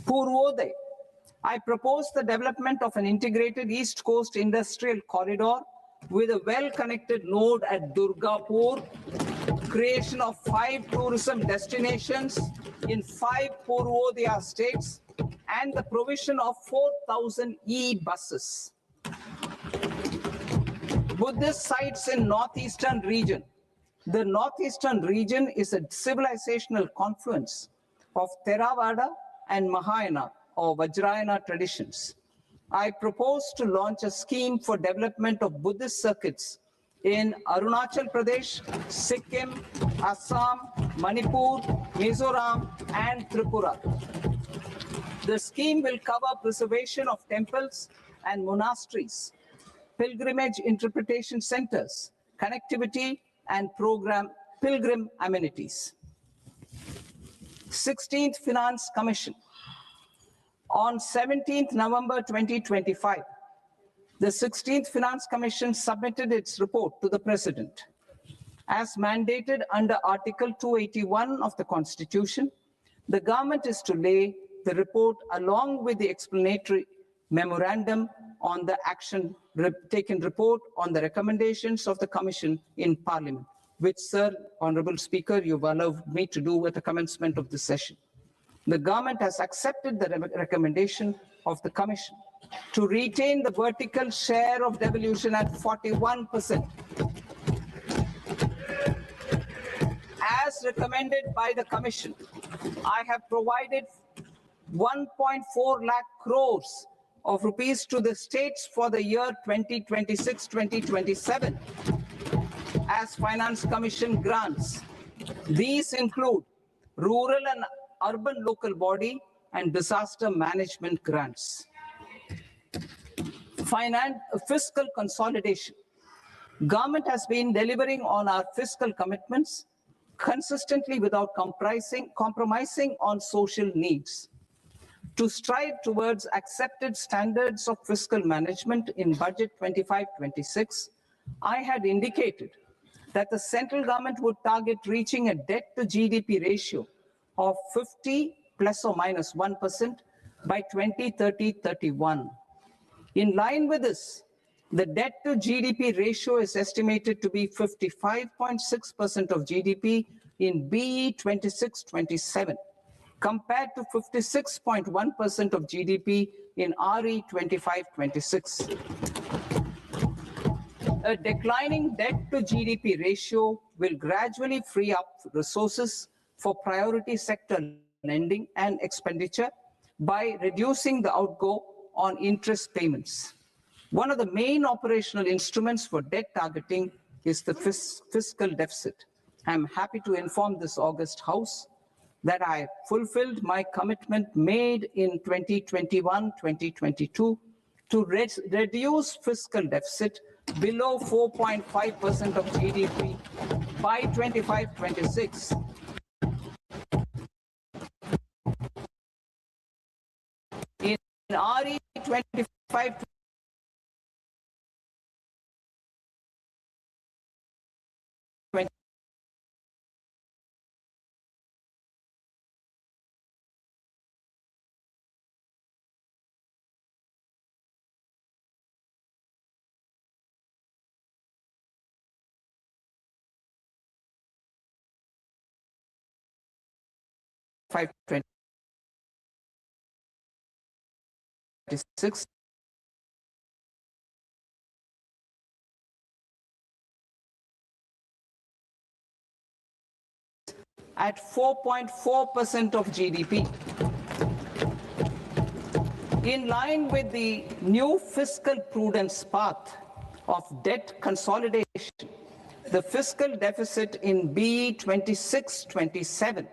Purvodaya, I propose the development of an integrated East Coast industrial corridor with a well-connected node at Durgapur, creation of 5 tourism destinations in 5 Purvodaya states, and the provision of 4,000 e-buses. Buddhist sites in northeastern region. The northeastern region is a civilizational confluence of Theravada and Mahayana or Vajrayana traditions. I propose to launch a scheme for development of Buddhist circuits in Arunachal Pradesh, Sikkim, Assam, Manipur, Mizoram, and Tripura. The scheme will cover preservation of temples and monasteries, pilgrimage interpretation centers, connectivity, and pilgrim amenities. 16th Finance Commission. On 17th November 2025, the 16th Finance Commission submitted its report to the President. As mandated under Article 281 of the Constitution, the government is to lay the report along with the explanatory memorandum on the action taken report on the recommendations of the Commission in Parliament, which, Sir, Honorable Speaker, you've allowed me to do at the commencement of this session. The government has accepted the recommendation of the Commission to retain the vertical share of devolution at 41%. As recommended by the Commission, I have provided 1.4 lakh crores of rupees to the states for the year 2026-2027 as Finance Commission grants. These include rural and urban local body and disaster management grants. Fiscal consolidation. Government has been delivering on our fiscal commitments consistently without compromising on social needs. To strive towards accepted standards of fiscal management in Budget 25-26, I had indicated that the central government would target reaching a debt to GDP ratio of 50 plus or minus 1% by 2030-31. In line with this, the debt to GDP ratio is estimated to be 55.6% of GDP in BE 26-27, compared to 56.1% of GDP in RE 25-26. A declining debt to GDP ratio will gradually free up resources for priority sector lending and expenditure by reducing the outgo on interest payments. One of the main operational instruments for debt targeting is the fiscal deficit. I'm happy to inform this August House that I fulfilled my commitment made in 2021-2022 to reduce fiscal deficit below 4.5% of GDP by 25-26. In RE 25 26 at 4.4% of GDP. In line with the new fiscal prudence path of debt consolidation, the fiscal deficit in BE 26-27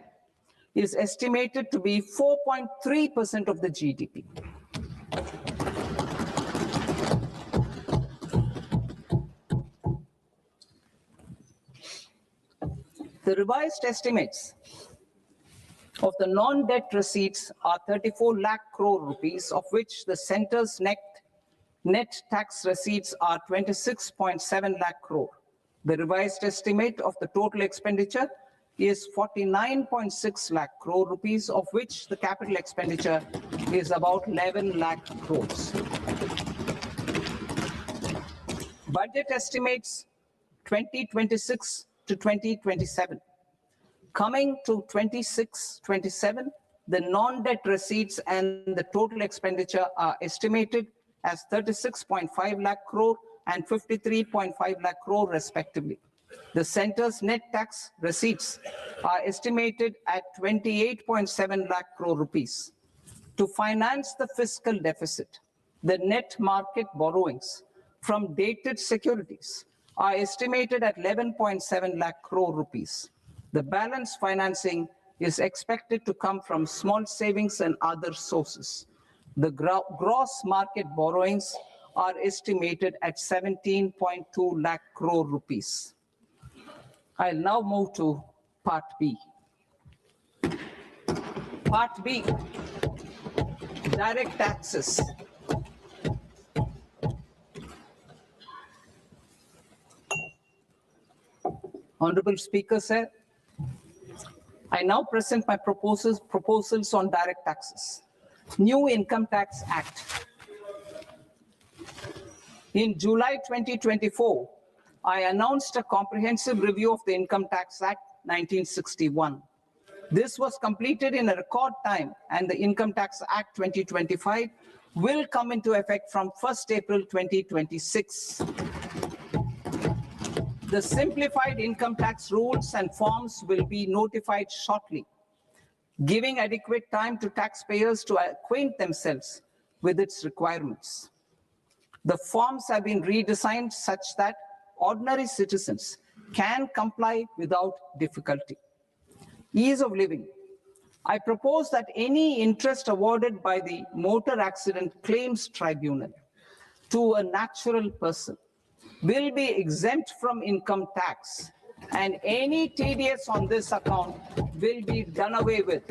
is estimated to be 4.3% of the GDP. The revised estimates Of the non-debt receipts are 34 lakh crore rupees, of which the centre's net tax receipts are 26.7 lakh crore. The revised estimate of the total expenditure is 49.6 lakh crore rupees, of which the capital expenditure is about 11 lakh crores. Budget estimates 2026 to 2027. Coming to 26-27, the non-debt receipts and the total expenditure are estimated as 36.5 lakh crore and 53.5 lakh crore respectively. The centre's net tax receipts are estimated at 28.7 lakh crore rupees. To finance the fiscal deficit, the net market borrowings from dated securities are estimated at 11.7 lakh crore rupees. The balance financing is expected to come from small savings and other sources. The gross market borrowings are estimated at 17.2 lakh crore rupees. I'll now move to Part B. Part B, direct taxes. Honorable Speaker, sir, I now present my proposals on direct taxes. New Income Tax Act. In July 2024, I announced a comprehensive review of the Income Tax Act 1961. This was completed in a record time, and the Income Tax Act 2025 will come into effect from 1st April 2026. The simplified income tax rules and forms will be notified shortly, giving adequate time to taxpayers to acquaint themselves with its requirements. The forms have been redesigned such that ordinary citizens can comply without difficulty. Ease of living. I propose that any interest awarded by the Motor Accident Claims Tribunal to a natural person will be exempt from income tax, and any TDS on this account will be done away with.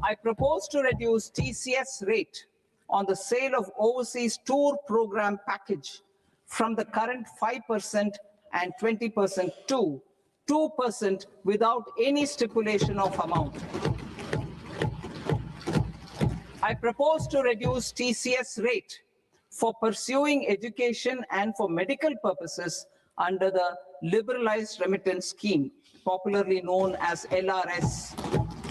I propose to reduce TCS rate on the sale of overseas tour program package from the current 5% and 20% to 2% without any stipulation of amount. I propose to reduce TCS rate for pursuing education and for medical purposes under the Liberalized Remittance Scheme, popularly known as LRS,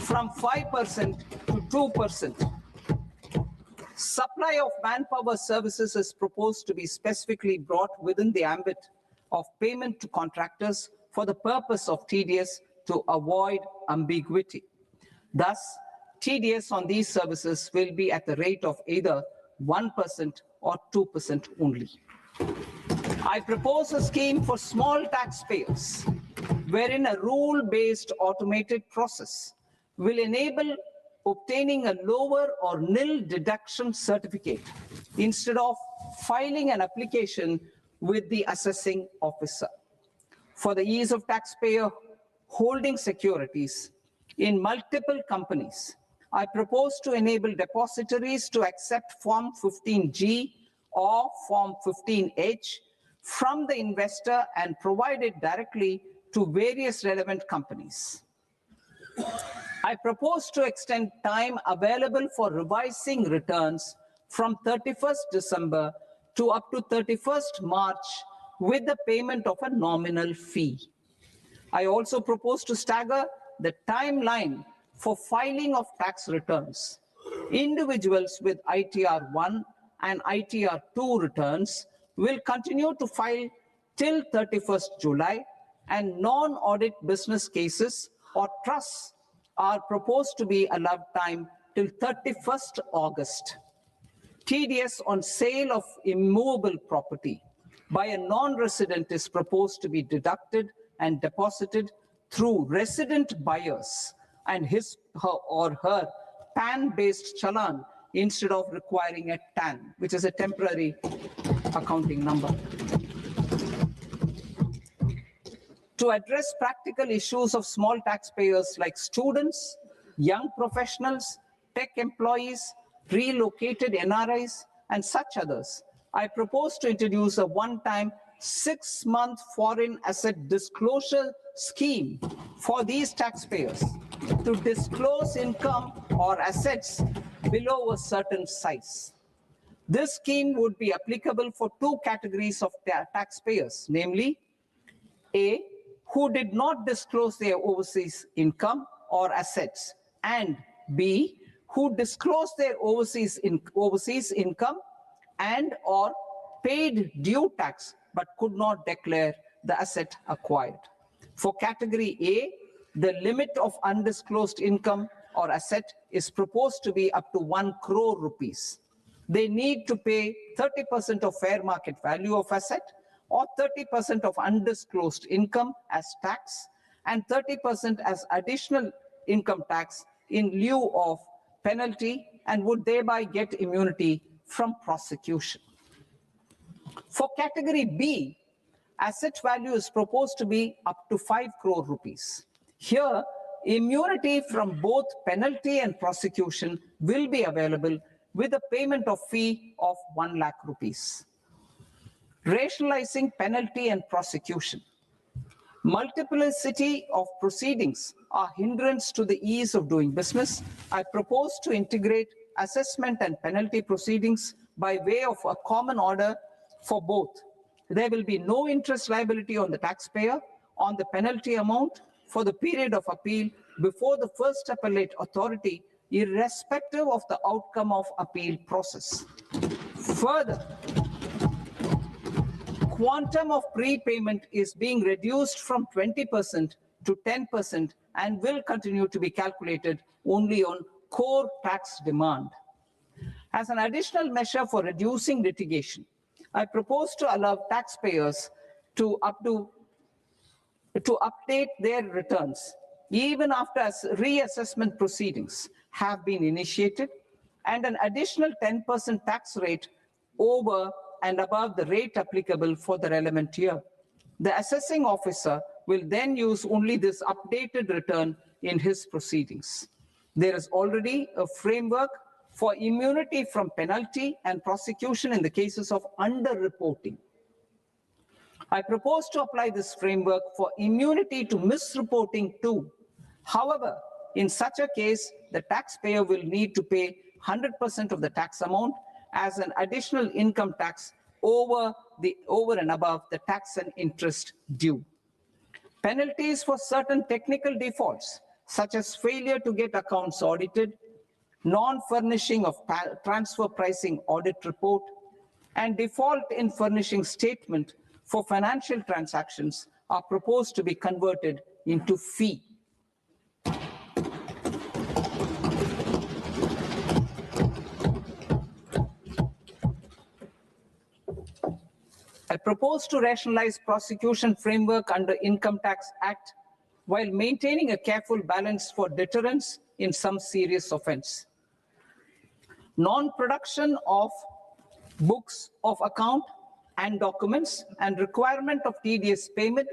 from 5% to 2%. Supply of manpower services is proposed to be specifically brought within the ambit of payment to contractors for the purpose of TDS to avoid ambiguity. Thus, TDS on these services will be at the rate of either 1% or 2% only. I propose a scheme for small taxpayers, wherein a rule-based automated process will enable obtaining a lower or nil deduction certificate instead of filing an application with the assessing officer. For the ease of taxpayer holding securities in multiple companies, I propose to enable depositories to accept Form 15G or Form 15H from the investor and provide it directly to various relevant companies. I propose to extend time available for revising returns from 31st December to up to 31st March with the payment of a nominal fee. I also propose to stagger the timeline for filing of tax returns. Individuals with ITR 1 and ITR 2 returns will continue to file till 31st July, and non-audit business cases or trusts are proposed to be allowed time till 31st August. TDS on sale of immovable property by a non-resident is proposed to be deducted and deposited through resident buyers and his or her PAN-based challan instead of requiring a TAN, which is a temporary accounting number. to address practical issues of small taxpayers like students, young professionals, tech employees, relocated NRIs, and such others, I propose to introduce a one-time 6-month foreign asset disclosure scheme for these taxpayers to disclose income or assets below a certain size. This scheme would be applicable for two categories of taxpayers, namely, A, who did not disclose their overseas income or assets, and B, who disclosed their overseas income and or paid due tax but could not declare the asset acquired. For category A, the limit of undisclosed income or asset is proposed to be up to 1 crore rupees. They need to pay 30% of fair market value of asset or 30% of undisclosed income as tax and 30% as additional income tax in lieu of penalty and would thereby get immunity from prosecution. For category B, asset value is proposed to be up to 5 crore rupees. Here, immunity from both penalty and prosecution will be available with a payment of fee of 1 lakh rupees. Rationalizing penalty and prosecution. Multiplicity of proceedings are hindrance to the ease of doing business. I propose to integrate assessment and penalty proceedings by way of a common order for both. There will be no interest liability on the taxpayer on the penalty amount for the period of appeal before the first appellate authority, irrespective of the outcome of appeal process. Further, quantum of prepayment is being reduced from 20% to 10% and will continue to be calculated only on core tax demand. As an additional measure for reducing litigation, I propose to allow taxpayers to update their returns even after reassessment proceedings have been initiated and an additional 10% tax rate over and above the rate applicable for the relevant year. The assessing officer will then use only this updated return in his proceedings. There is already a framework for immunity from penalty and prosecution in the cases of underreporting. I propose to apply this framework for immunity to misreporting too. However, in such a case, the taxpayer will need to pay 100% of the tax amount as an additional income tax over and above the tax and interest due. Penalties for certain technical defaults, such as failure to get accounts audited, non-furnishing of transfer pricing audit report, and default in furnishing statement for financial transactions are proposed to be converted into fee. I propose to rationalize prosecution framework under Income Tax Act while maintaining a careful balance for deterrence in some serious offense. Non-production of books of account and documents and requirement of TDS payment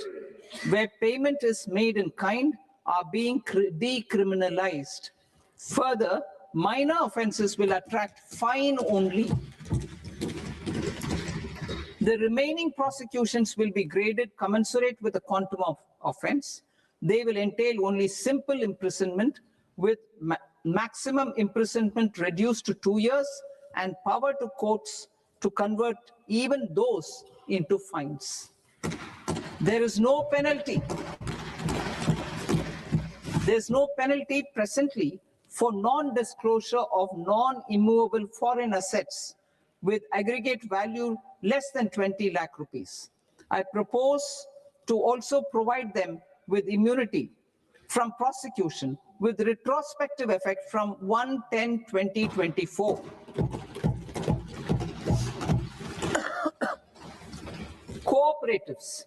where payment is made in kind are being decriminalized. Further, minor offenses will attract fine only. The remaining prosecutions will be graded commensurate with the quantum of offense. They will entail only simple imprisonment with maximum imprisonment reduced to 2 years and power to courts to convert even those into fines. There is no penalty. There's no penalty presently for non-disclosure of non-immovable foreign assets with aggregate value less than 20 lakh rupees. I propose to also provide them with immunity from prosecution with retrospective effect from 1/10/2024. Cooperatives.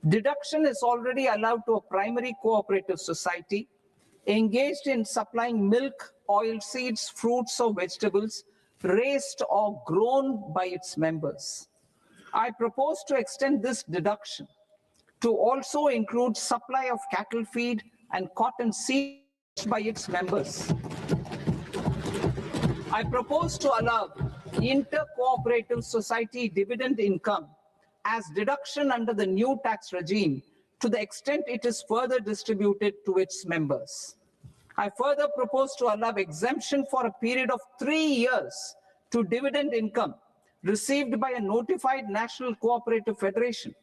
Deduction is already allowed to a primary cooperative society engaged in supplying milk, oilseeds, fruits or vegetables raised or grown by its members. I propose to extend this deduction to also include supply of cattle feed and cotton seed by its members. I propose to allow inter-cooperative society dividend income as deduction under the new tax regime to the extent it is further distributed to its members. I further propose to allow exemption for a period of 3 years to dividend income received by a notified national cooperative federation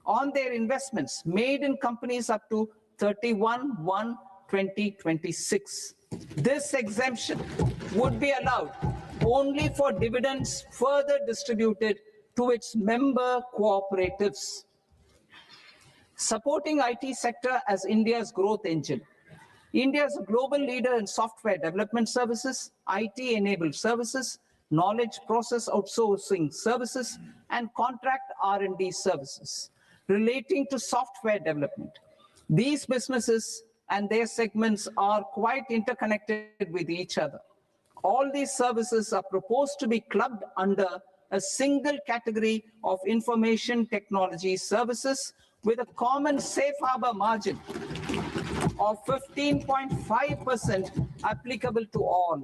on their investments made in companies up to 31/1/2026. This exemption would be allowed only for dividends further distributed to its member cooperatives. Supporting IT sector as India's growth engine. India is a global leader in software development services, IT-enabled services, knowledge process outsourcing services, and contract R&D services relating to software development. These businesses and their segments are quite interconnected with each other. All these services are proposed to be clubbed under a single category of information technology services with a common safe harbor margin of 15.5% applicable to all.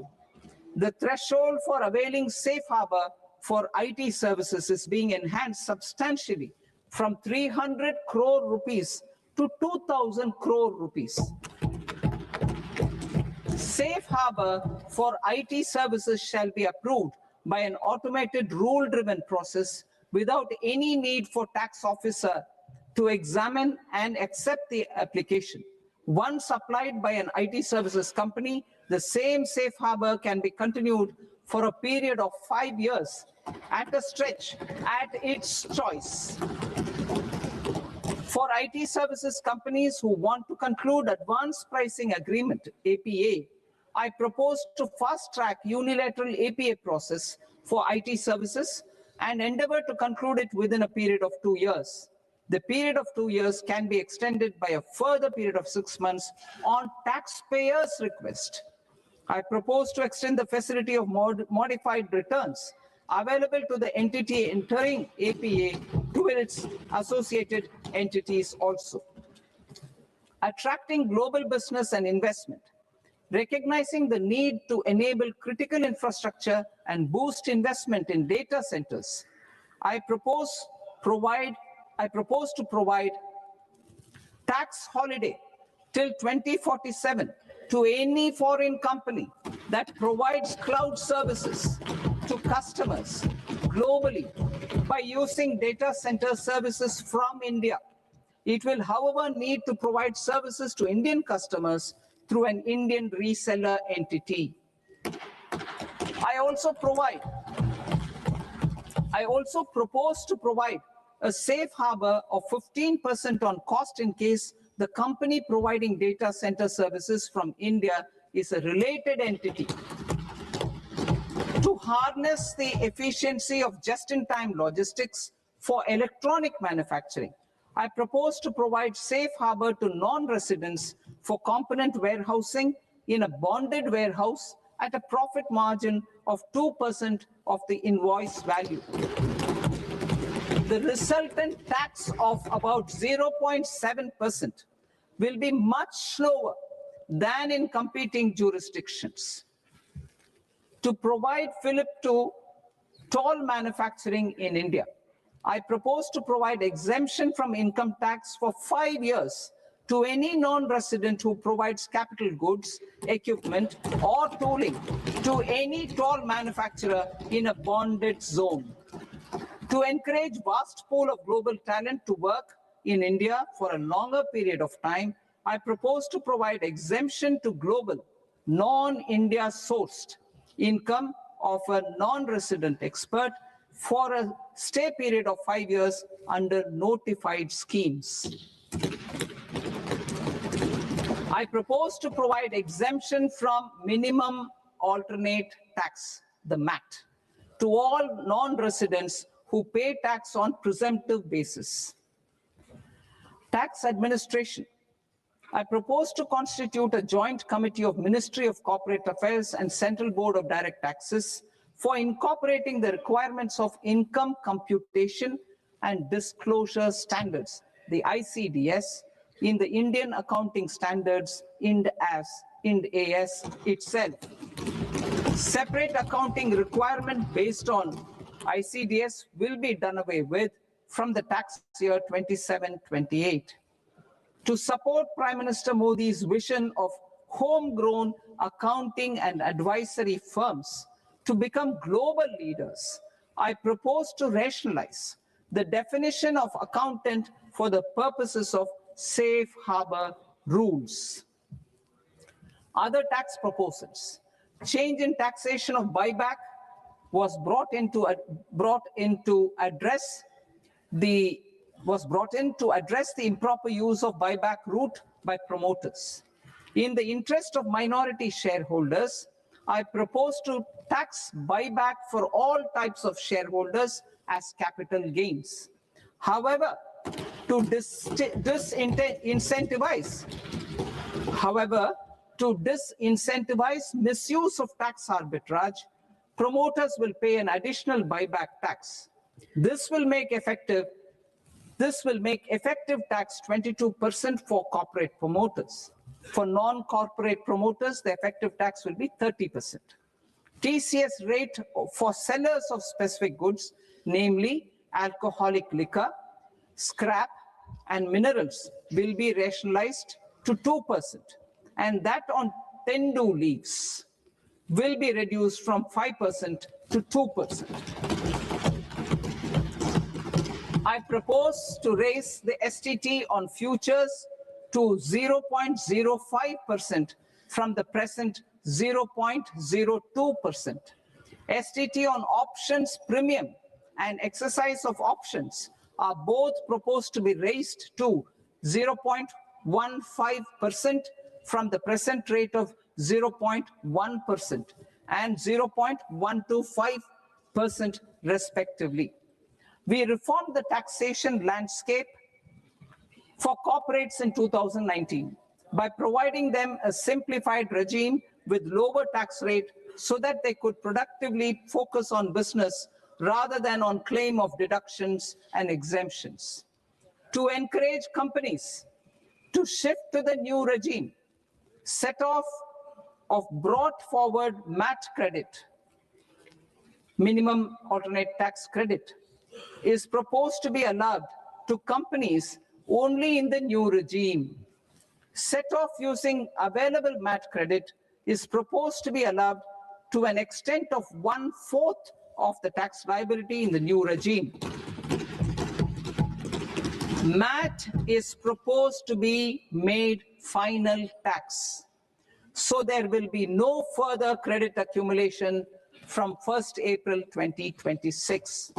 The threshold for availing safe harbor for IT services is being enhanced substantially from 300 crore rupees to 2,000 crore rupees. Safe harbor for IT services shall be approved by an automated rule-driven process without any need for tax officer to examine and accept the application. Once applied by an IT services company, the same safe harbor can be continued for a period of 5 years at a stretch at its choice. For IT services companies who want to conclude advanced pricing agreement, APA, I propose to fast-track unilateral APA process for IT services and endeavor to conclude it within a period of 2 years. The period of 2 years can be extended by a further period of 6 months on taxpayers' request. I propose to extend the facility of modified returns available to the entity entering APA to its associated entities also. Attracting global business and investment. Recognizing the need to enable critical infrastructure and boost investment in data centers, I propose to provide tax holiday till 2047 to any foreign company that provides cloud services to customers globally by using data center services from India. It will, however, need to provide services to Indian customers through an Indian reseller entity. I also propose to provide a safe harbor of 15% on cost in case the company providing data center services from India is a related entity. To harness the efficiency of just-in-time logistics for electronic manufacturing, I propose to provide safe harbor to non-residents for component warehousing in a bonded warehouse at a profit margin of 2% of the invoice value. The resultant tax of about 0.7% will be much lower than in competing jurisdictions. To provide fillip to toll manufacturing in India, I propose to provide exemption from income tax for 5 years to any non-resident who provides capital goods, equipment, or tooling to any toll manufacturer in a bonded zone. To encourage vast pool of global talent to work in India for a longer period of time, I propose to provide exemption to global, non-India sourced income of a non-resident expert for a stay period of 5 years under notified schemes. I propose to provide exemption from minimum alternate tax, the MAT, to all non-residents who pay tax on presumptive basis. Tax administration. I propose to constitute a joint committee of Ministry of Corporate Affairs and Central Board of Direct Taxes for incorporating the requirements of income computation and disclosure standards the ICDS, in the Indian Accounting Standards, Ind AS itself. Separate accounting requirement based on ICDS will be done away with from the tax year 27-28. To support Prime Minister Modi's vision of homegrown accounting and advisory firms to become global leaders, I propose to rationalize the definition of accountant for the purposes of safe harbor rules. Other tax proposals. Change in taxation of buyback was brought in to address the improper use of buyback route by promoters. In the interest of minority shareholders, I propose to tax buyback for all types of shareholders as capital gains. However, to disincentivize misuse of tax arbitrage, promoters will pay an additional buyback tax. This will make effective tax 22% for corporate promoters. For non-corporate promoters, the effective tax will be 30%. TCS rate for sellers of specific goods, namely alcoholic liquor, scrap, and minerals, will be rationalized to 2%, and that on tendu leaves will be reduced from 5% to 2%. I propose to raise the STT on futures to 0.05% from the present 0.02%. STT on options premium and exercise of options are both proposed to be raised to 0.15% from the present rate of 0.1% and 0.125% respectively. We reformed the taxation landscape for corporates in 2019 by providing them a simplified regime with lower tax rate so that they could productively focus on business rather than on claim of deductions and exemptions. To encourage companies to shift to the new regime, set off of brought forward MAT credit, minimum alternate tax credit, is proposed to be allowed to companies only in the new regime. Set off using available MAT credit is proposed to be allowed to an extent of 1/4 of the tax liability in the new regime. MAT is proposed to be made final tax, so there will be no further credit accumulation from 1st April 2026.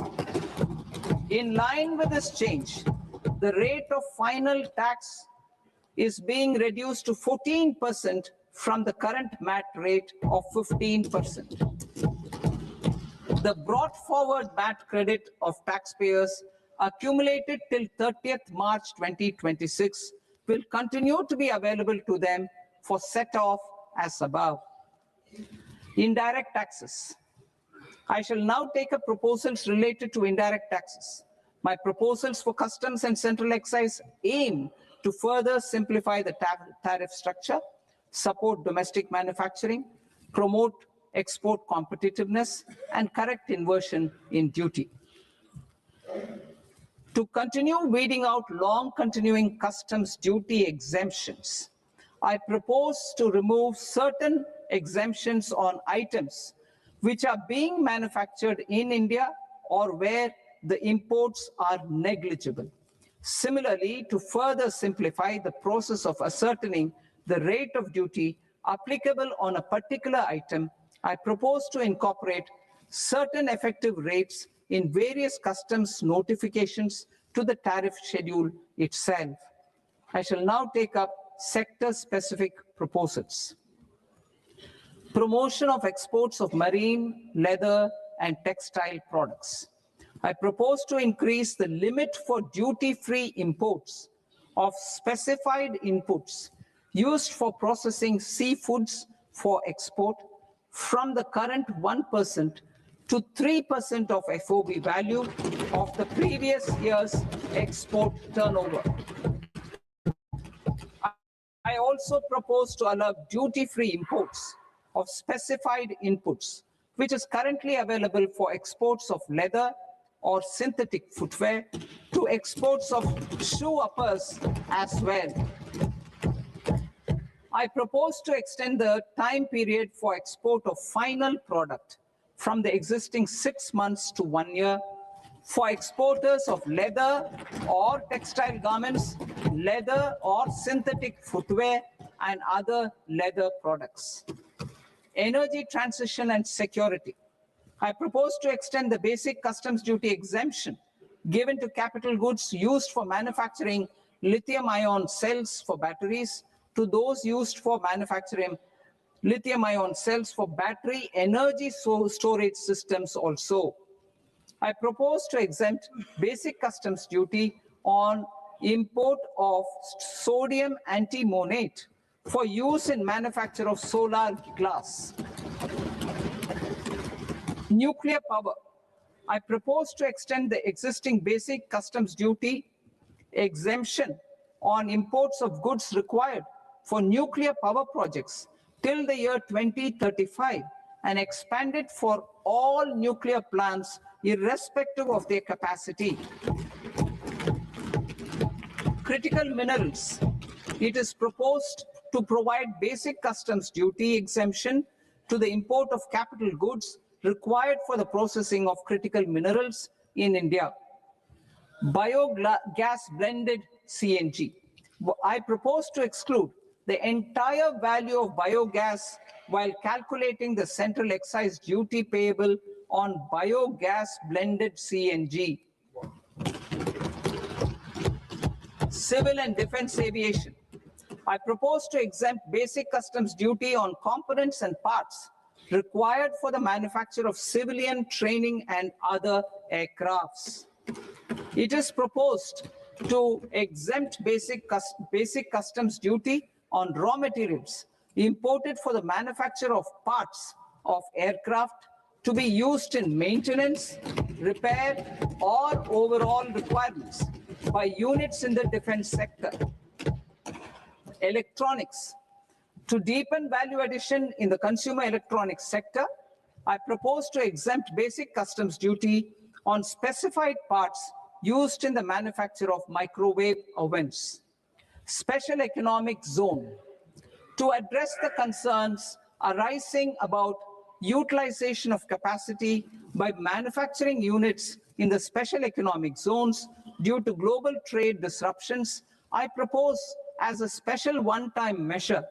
In line with this change, the rate of final tax is being reduced to 14% from the current MAT rate of 15%. The brought forward MAT credit of taxpayers accumulated till 30th March 2026 will continue to be available to them for set off as above. Indirect taxes. I shall now take up proposals related to indirect taxes. My proposals for customs and central excise aim to further simplify the tariff structure, support domestic manufacturing, promote export competitiveness, and correct inversion in duty. To continue weeding out long continuing customs duty exemptions, I propose to remove certain exemptions on items which are being manufactured in India or where the imports are negligible. Similarly, to further simplify the process of ascertaining the rate of duty applicable on a particular item, I propose to incorporate certain effective rates in various customs notifications to the tariff schedule itself. I shall now take up sector-specific proposals. Promotion of exports of marine, leather, and textile products. I propose to increase the limit for duty-free imports of specified inputs used for processing seafoods for export from the current 1% to 3% of FOB value of the previous year's export turnover. I also propose to allow duty-free imports of specified inputs, which is currently available for exports of leather or synthetic footwear, to exports of shoe uppers as well. I propose to extend the time period for export of final product from the existing 6 months to 1 year for exporters of leather or textile garments, leather or synthetic footwear, and other leather products. Energy transition and security. I propose to extend the basic customs duty exemption given to capital goods used for manufacturing lithium-ion cells for batteries to those used for manufacturing lithium-ion cells for battery energy storage systems also. I propose to exempt basic customs duty on import of sodium antimonate for use in manufacture of solar glass. Nuclear power. I propose to extend the existing basic customs duty exemption on imports of goods required for nuclear power projects till the year 2035 and expand it for all nuclear plants irrespective of their capacity. Critical minerals. It is proposed to provide basic customs duty exemption to the import of capital goods required for the processing of critical minerals in India. Biogas blended CNG. I propose to exclude the entire value of biogas while calculating the central excise duty payable on biogas blended CNG. Civil and defense aviation. I propose to exempt basic customs duty on components and parts required for the manufacture of civilian training and other aircrafts. It is proposed to exempt basic customs duty on raw materials imported for the manufacture of parts of aircraft to be used in maintenance, repair, or overall requirements by units in the defense sector. Electronics. To deepen value addition in the consumer electronics sector, I propose to exempt basic customs duty on specified parts used in the manufacture of microwave ovens. Special economic zone. To address the concerns arising about utilization of capacity by manufacturing units in the special economic zones due to global trade disruptions, I propose as a special one-time measure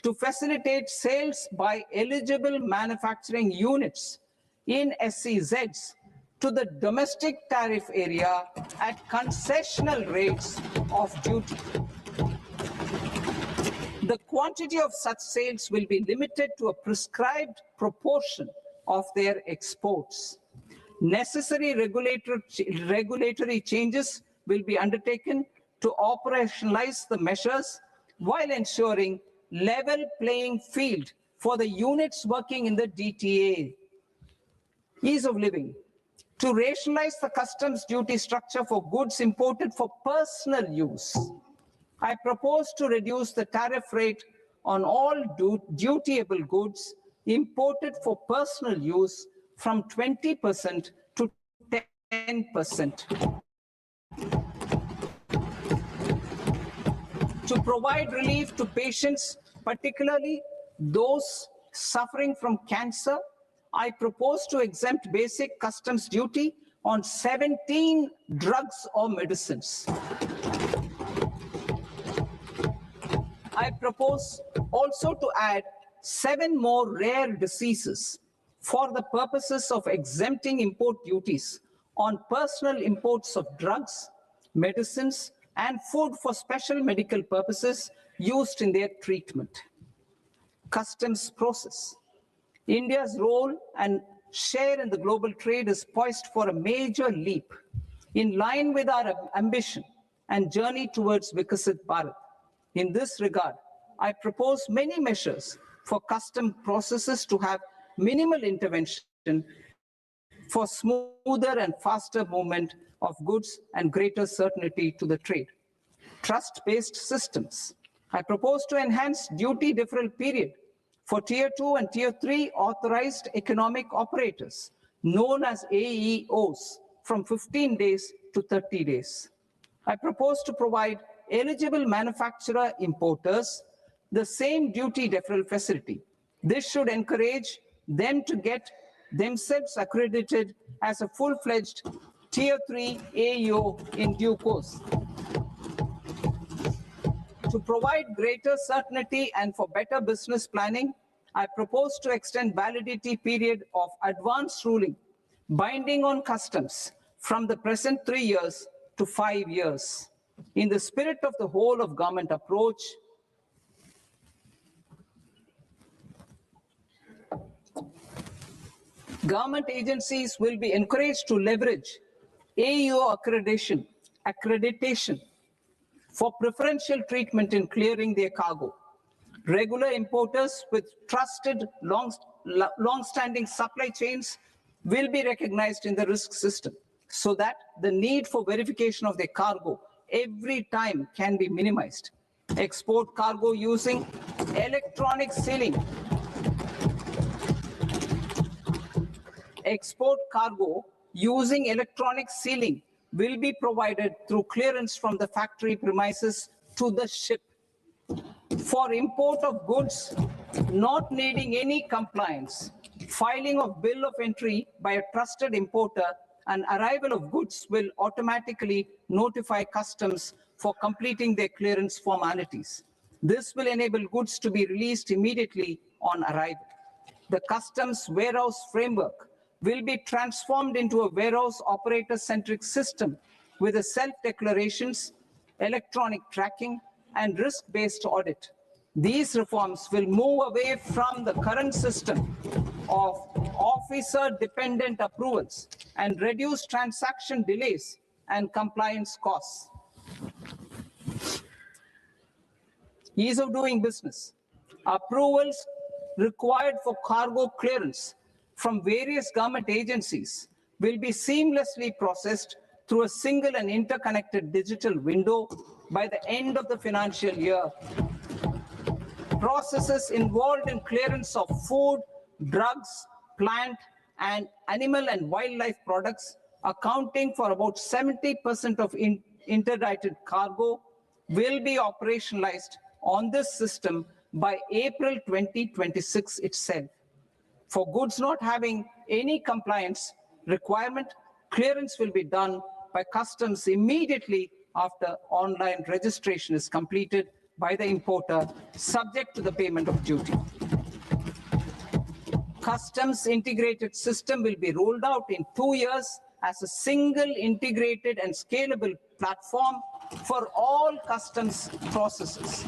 to facilitate sales by eligible manufacturing units in SEZs to the domestic tariff area at concessional rates of duty. The quantity of such sales will be limited to a prescribed proportion of their exports. Necessary regulatory changes will be undertaken to operationalize the measures while ensuring level playing field for the units working in the DTA. Ease of living. To rationalize the customs duty structure for goods imported for personal use, I propose to reduce the tariff rate on all dutiable goods imported for personal use from 20% to 10%. To provide relief to patients, particularly those suffering from cancer, I propose to exempt basic customs duty on 17 drugs or medicines. I propose also to add 7 more rare diseases for the purposes of exempting import duties on personal imports of drugs, medicines, and food for special medical purposes used in their treatment. Customs process. India's role and share in the global trade is poised for a major leap in line with our ambition and journey towards Vikasit Bharat. In this regard, I propose many measures for custom processes to have minimal intervention for smoother and faster movement of goods and greater certainty to the trade. Trust-based systems. I propose to enhance duty deferral period for Tier 2 and Tier 3 authorized economic operators, known as AEOs, from 15 days to 30 days. I propose to provide eligible manufacturer importers the same duty deferral facility. This should encourage them to get themselves accredited as a full-fledged Tier 3 AEO in due course. To provide greater certainty and for better business planning, I propose to extend validity period of advance ruling binding on customs from the present 3 years to 5 years. In the spirit of the whole of government approach, government agencies will be encouraged to leverage AEO accreditation for preferential treatment in clearing their cargo. Regular importers with trusted long-standing supply chains will be recognized in the risk system so that the need for verification of their cargo every time can be minimized. Export cargo using electronic sealing. Export cargo using electronic sealing will be provided through clearance from the factory premises to the ship. For import of goods not needing any compliance, filing of bill of entry by a trusted importer and arrival of goods will automatically notify customs for completing their clearance formalities. This will enable goods to be released immediately on arrival. The customs warehouse framework will be transformed into a warehouse operator-centric system with a self-declarations, electronic tracking, and risk-based audit. These reforms will move away from the current system of officer-dependent approvals and reduce transaction delays and compliance costs. Ease of doing business. Approvals required for cargo clearance from various government agencies will be seamlessly processed through a single and interconnected digital window by the end of the financial year. Processes involved in clearance of food, drugs, plant, and animal and wildlife products, accounting for about 70% of interdicted cargo, will be operationalized on this system by April 2026 itself. For goods not having any compliance requirement, clearance will be done by customs immediately after online registration is completed by the importer, subject to the payment of duty. Customs integrated system will be rolled out in 2 years as a single integrated and scalable platform for all customs processes.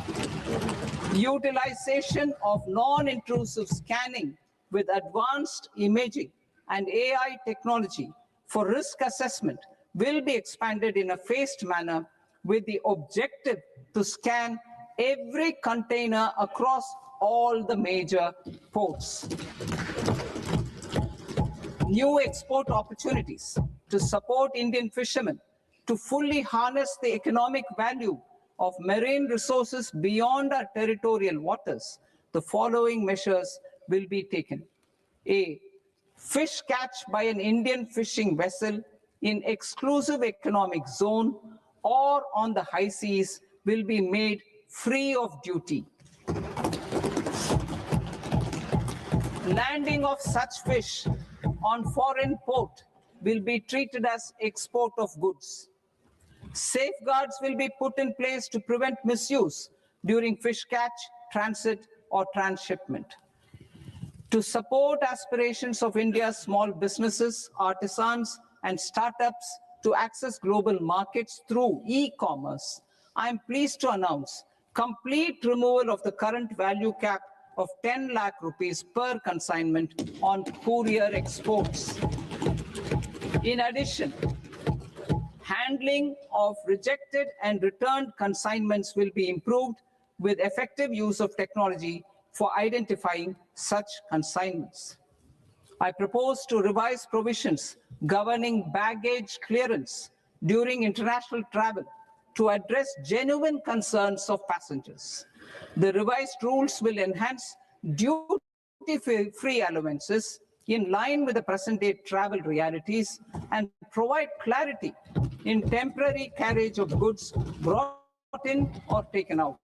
Utilization of non-intrusive scanning with advanced imaging and AI technology for risk assessment will be expanded in a phased manner with the objective to scan every container across all the major ports. New export opportunities to support Indian fishermen to fully harness the economic value of marine resources beyond our territorial waters. The following measures will be taken. A, fish catch by an Indian fishing vessel in exclusive economic zone or on the high seas will be made free of duty. Landing of such fish on foreign port will be treated as export of goods. Safeguards will be put in place to prevent misuse during fish catch, transit, or transshipment. To support aspirations of India's small businesses, artisans, and startups to access global markets through e-commerce, I am pleased to announce complete removal of the current value cap of 10 lakh rupees per consignment on courier exports. In addition, handling of rejected and returned consignments will be improved with effective use of technology for identifying such consignments. I propose to revise provisions governing baggage clearance during international travel to address genuine concerns of passengers. The revised rules will enhance duty-free allowances in line with the present-day travel realities and provide clarity in temporary carriage of goods brought in or taken out.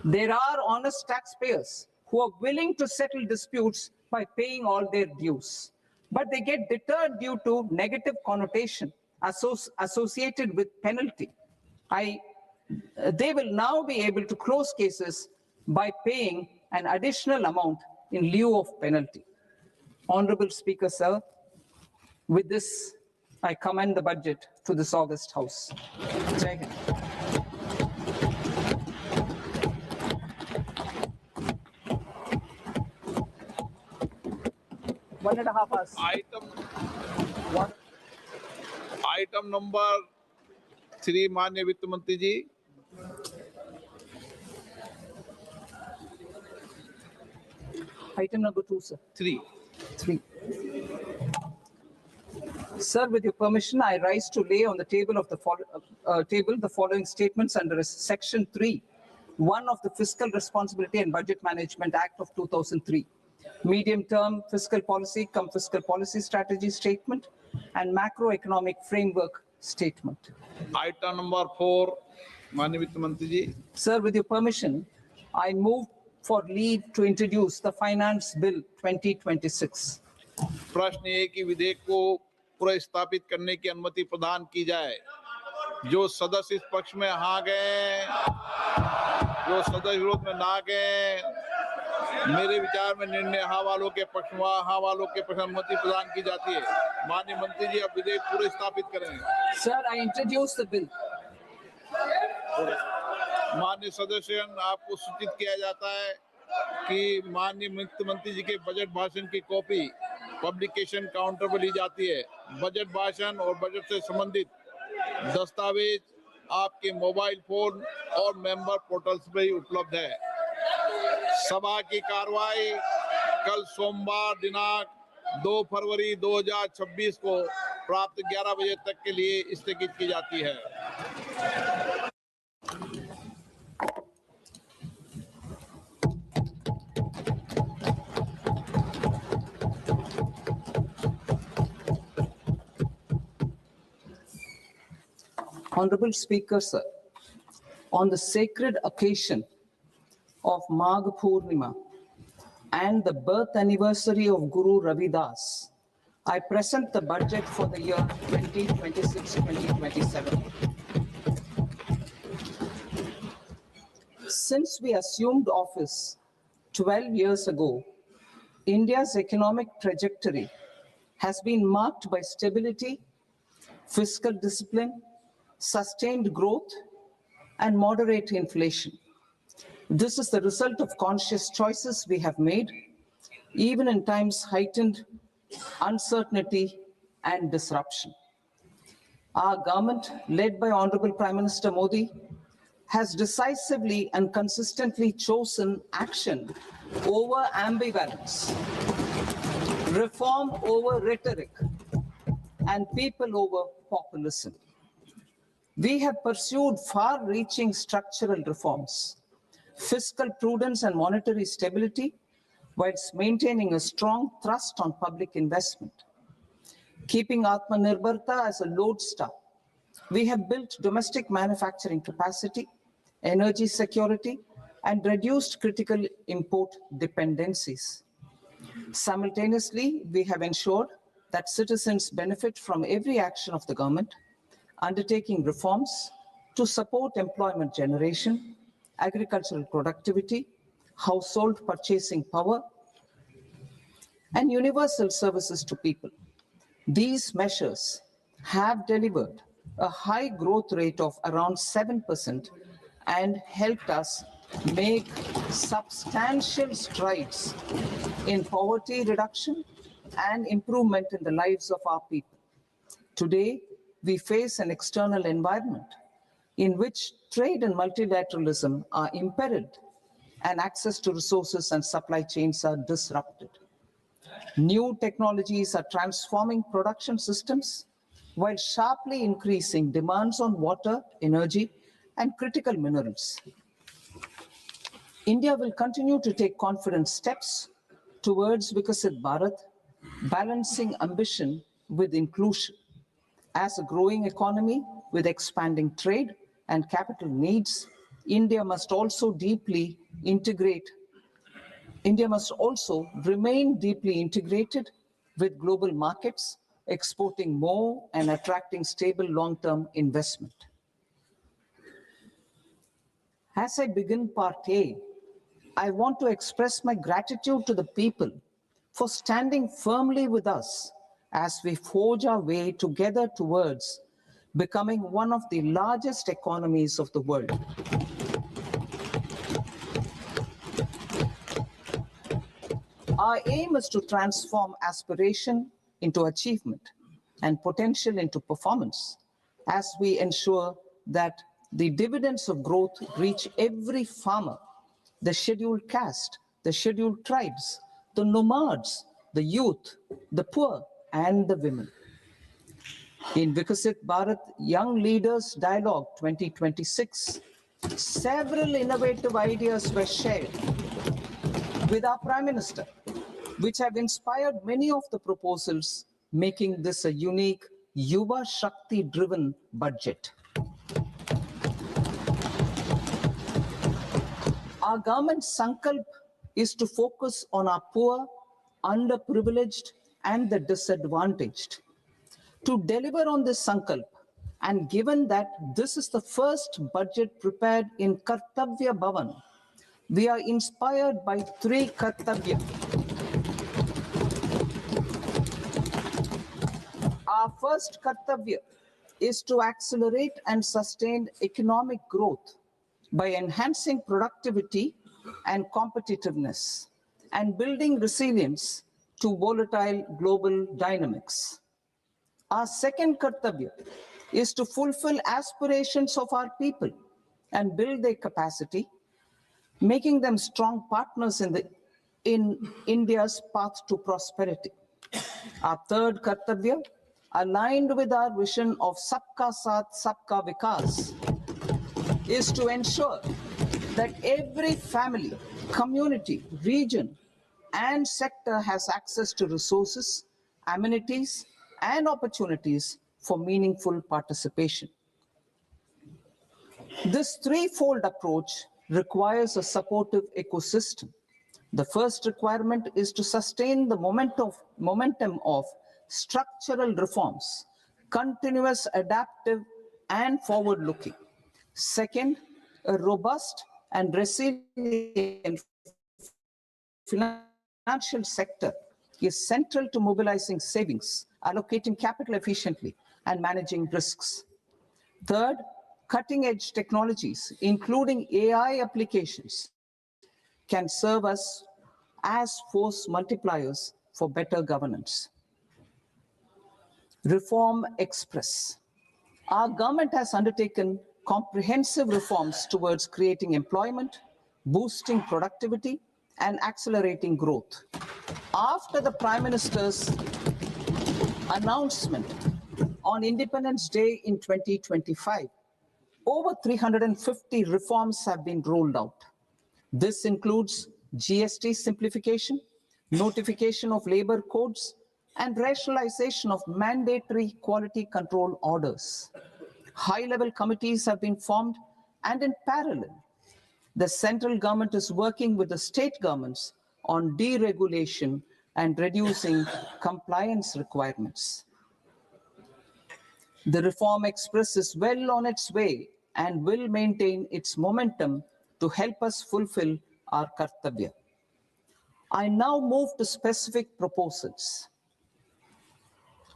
There are honest taxpayers who are willing to settle disputes by paying all their dues, but they get deterred due to negative connotation associated with penalty. They will now be able to close cases by paying an additional amount in lieu of penalty. Honorable Speaker, sir, with this, I commend the budget to this august House. Jai Hind. One and a half hours. Item number 3 माननीय वित्त मंत्री जी। Item number 2, sir. 3। Sir, with your permission, I rise to lay on the table of the following statements under Section 3, 1 of the Fiscal Responsibility and Budget Management Act of 2003, medium-term fiscal policy cum fiscal policy strategy statement, and macroeconomic framework statement. Item number 4 माननीय वित्त मंत्री जी। Sir, with your permission, I move for leave to introduce the Finance Bill 2026. प्रश्न ये कि विधेयक को पुनर्स्थापित करने की अनुमति प्रदान की जाए। जो सदस्य इस पक्ष में हाँ गए, जो सदस्य विरोध में ना गए, मेरे विचार में निर्णय हाँ वालों के पक्ष में, हाँ वालों के पक्ष में अनुमति प्रदान की जाती है। माननीय मंत्री जी, अब विधेयक पुनर्स्थापित करें। Sir, I introduce the bill. माननीय सदस्यगण, आपको सूचित किया जाता है कि माननीय वित्त मंत्री जी के बजट भाषण की कॉपी पब्लिकेशन काउंटर पर ली जाती है। बजट भाषण और बजट से संबंधित दस्तावेज आपके मोबाइल फोन और मेंबर पोर्टल्स पर ही उपलब्ध है। सभा की कार्रवाई कल सोमवार दिनांक 2 फरवरी 2026 को प्राप्त 11 बजे तक के लिए स्थगित की जाती है। Honorable Speaker, sir, on the sacred occasion of Magh Purnima and the birth anniversary of Guru Ravidas, I present the budget for the year 2026-2027. Since we assumed office 12 years ago, India's economic trajectory has been marked by stability, fiscal discipline, sustained growth, and moderate inflation. This is the result of conscious choices we have made, even in times heightened uncertainty and disruption. Our government, led by Honorable Prime Minister Modi, has decisively and consistently chosen action over ambivalence, reform over rhetoric, and people over populism. We have pursued far-reaching structural reforms, fiscal prudence and monetary stability, whilst maintaining a strong thrust on public investment. Keeping Atmanirbharta as a lodestar, we have built domestic manufacturing capacity, energy security, and reduced critical import dependencies. Simultaneously, we have ensured that citizens benefit from every action of the government, undertaking reforms to support employment generation, agricultural productivity, household purchasing power, and universal services to people. These measures have delivered a high growth rate of around 7% and helped us make substantial strides in poverty reduction and improvement in the lives of our people. Today, we face an external environment in which trade and multilateralism are imperiled and access to resources and supply chains are disrupted. New technologies are transforming production systems while sharply increasing demands on water, energy, and critical minerals. India will continue to take confident steps towards Vikasit Bharat, balancing ambition with inclusion. As a growing economy with expanding trade and capital needs, India must also remain deeply integrated with global markets, exporting more and attracting stable long-term investment. As I begin part A, I want to express my gratitude to the people for standing firmly with us as we forge our way together towards becoming one of the largest economies of the world. Our aim is to transform aspiration into achievement and potential into performance as we ensure that the dividends of growth reach every farmer, the scheduled caste, the scheduled tribes, the nomads, the youth, the poor, and the women. In Vikasit Bharat Young Leaders Dialogue 2026, several innovative ideas were shared with our Prime Minister, which have inspired many of the proposals, making this a unique Yuva Shakti-driven budget. Our government's sankalp is to focus on our poor, underprivileged, and the disadvantaged. To deliver on this sankalp, and given that this is the first budget prepared in Kartavya Bhavan, we are inspired by three Kartavya. Our first Kartavya is to accelerate and sustain economic growth by enhancing productivity and competitiveness and building resilience to volatile global dynamics. Our second Kartavya is to fulfill aspirations of our people and build their capacity, making them strong partners in India's path to prosperity. Our third Kartavya, aligned with our vision of Sabka Saath, Sabka Vikas, is to ensure that every family, community, region, and sector has access to resources, amenities, and opportunities for meaningful participation. This threefold approach requires a supportive ecosystem. The first requirement is to sustain the momentum of structural reforms, continuous, adaptive, and forward-looking. Second, a robust and resilient financial sector is central to mobilizing savings, allocating capital efficiently, and managing risks. Third, cutting-edge technologies, including AI applications, can serve us as force multipliers for better governance. Reform Express. Our government has undertaken comprehensive reforms towards creating employment, boosting productivity, and accelerating growth. After the Prime Minister's announcement on Independence Day in 2025, over 350 reforms have been rolled out. This includes GST simplification, notification of labor codes, and rationalization of mandatory quality control orders. High-level committees have been formed, and in parallel, the central government is working with the state governments on deregulation and reducing compliance requirements. The Reform Express is well on its way and will maintain its momentum to help us fulfill our Kartavya. I now move to specific proposals.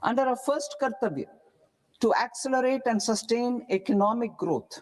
Under our first Kartavya, to accelerate and sustain economic growth,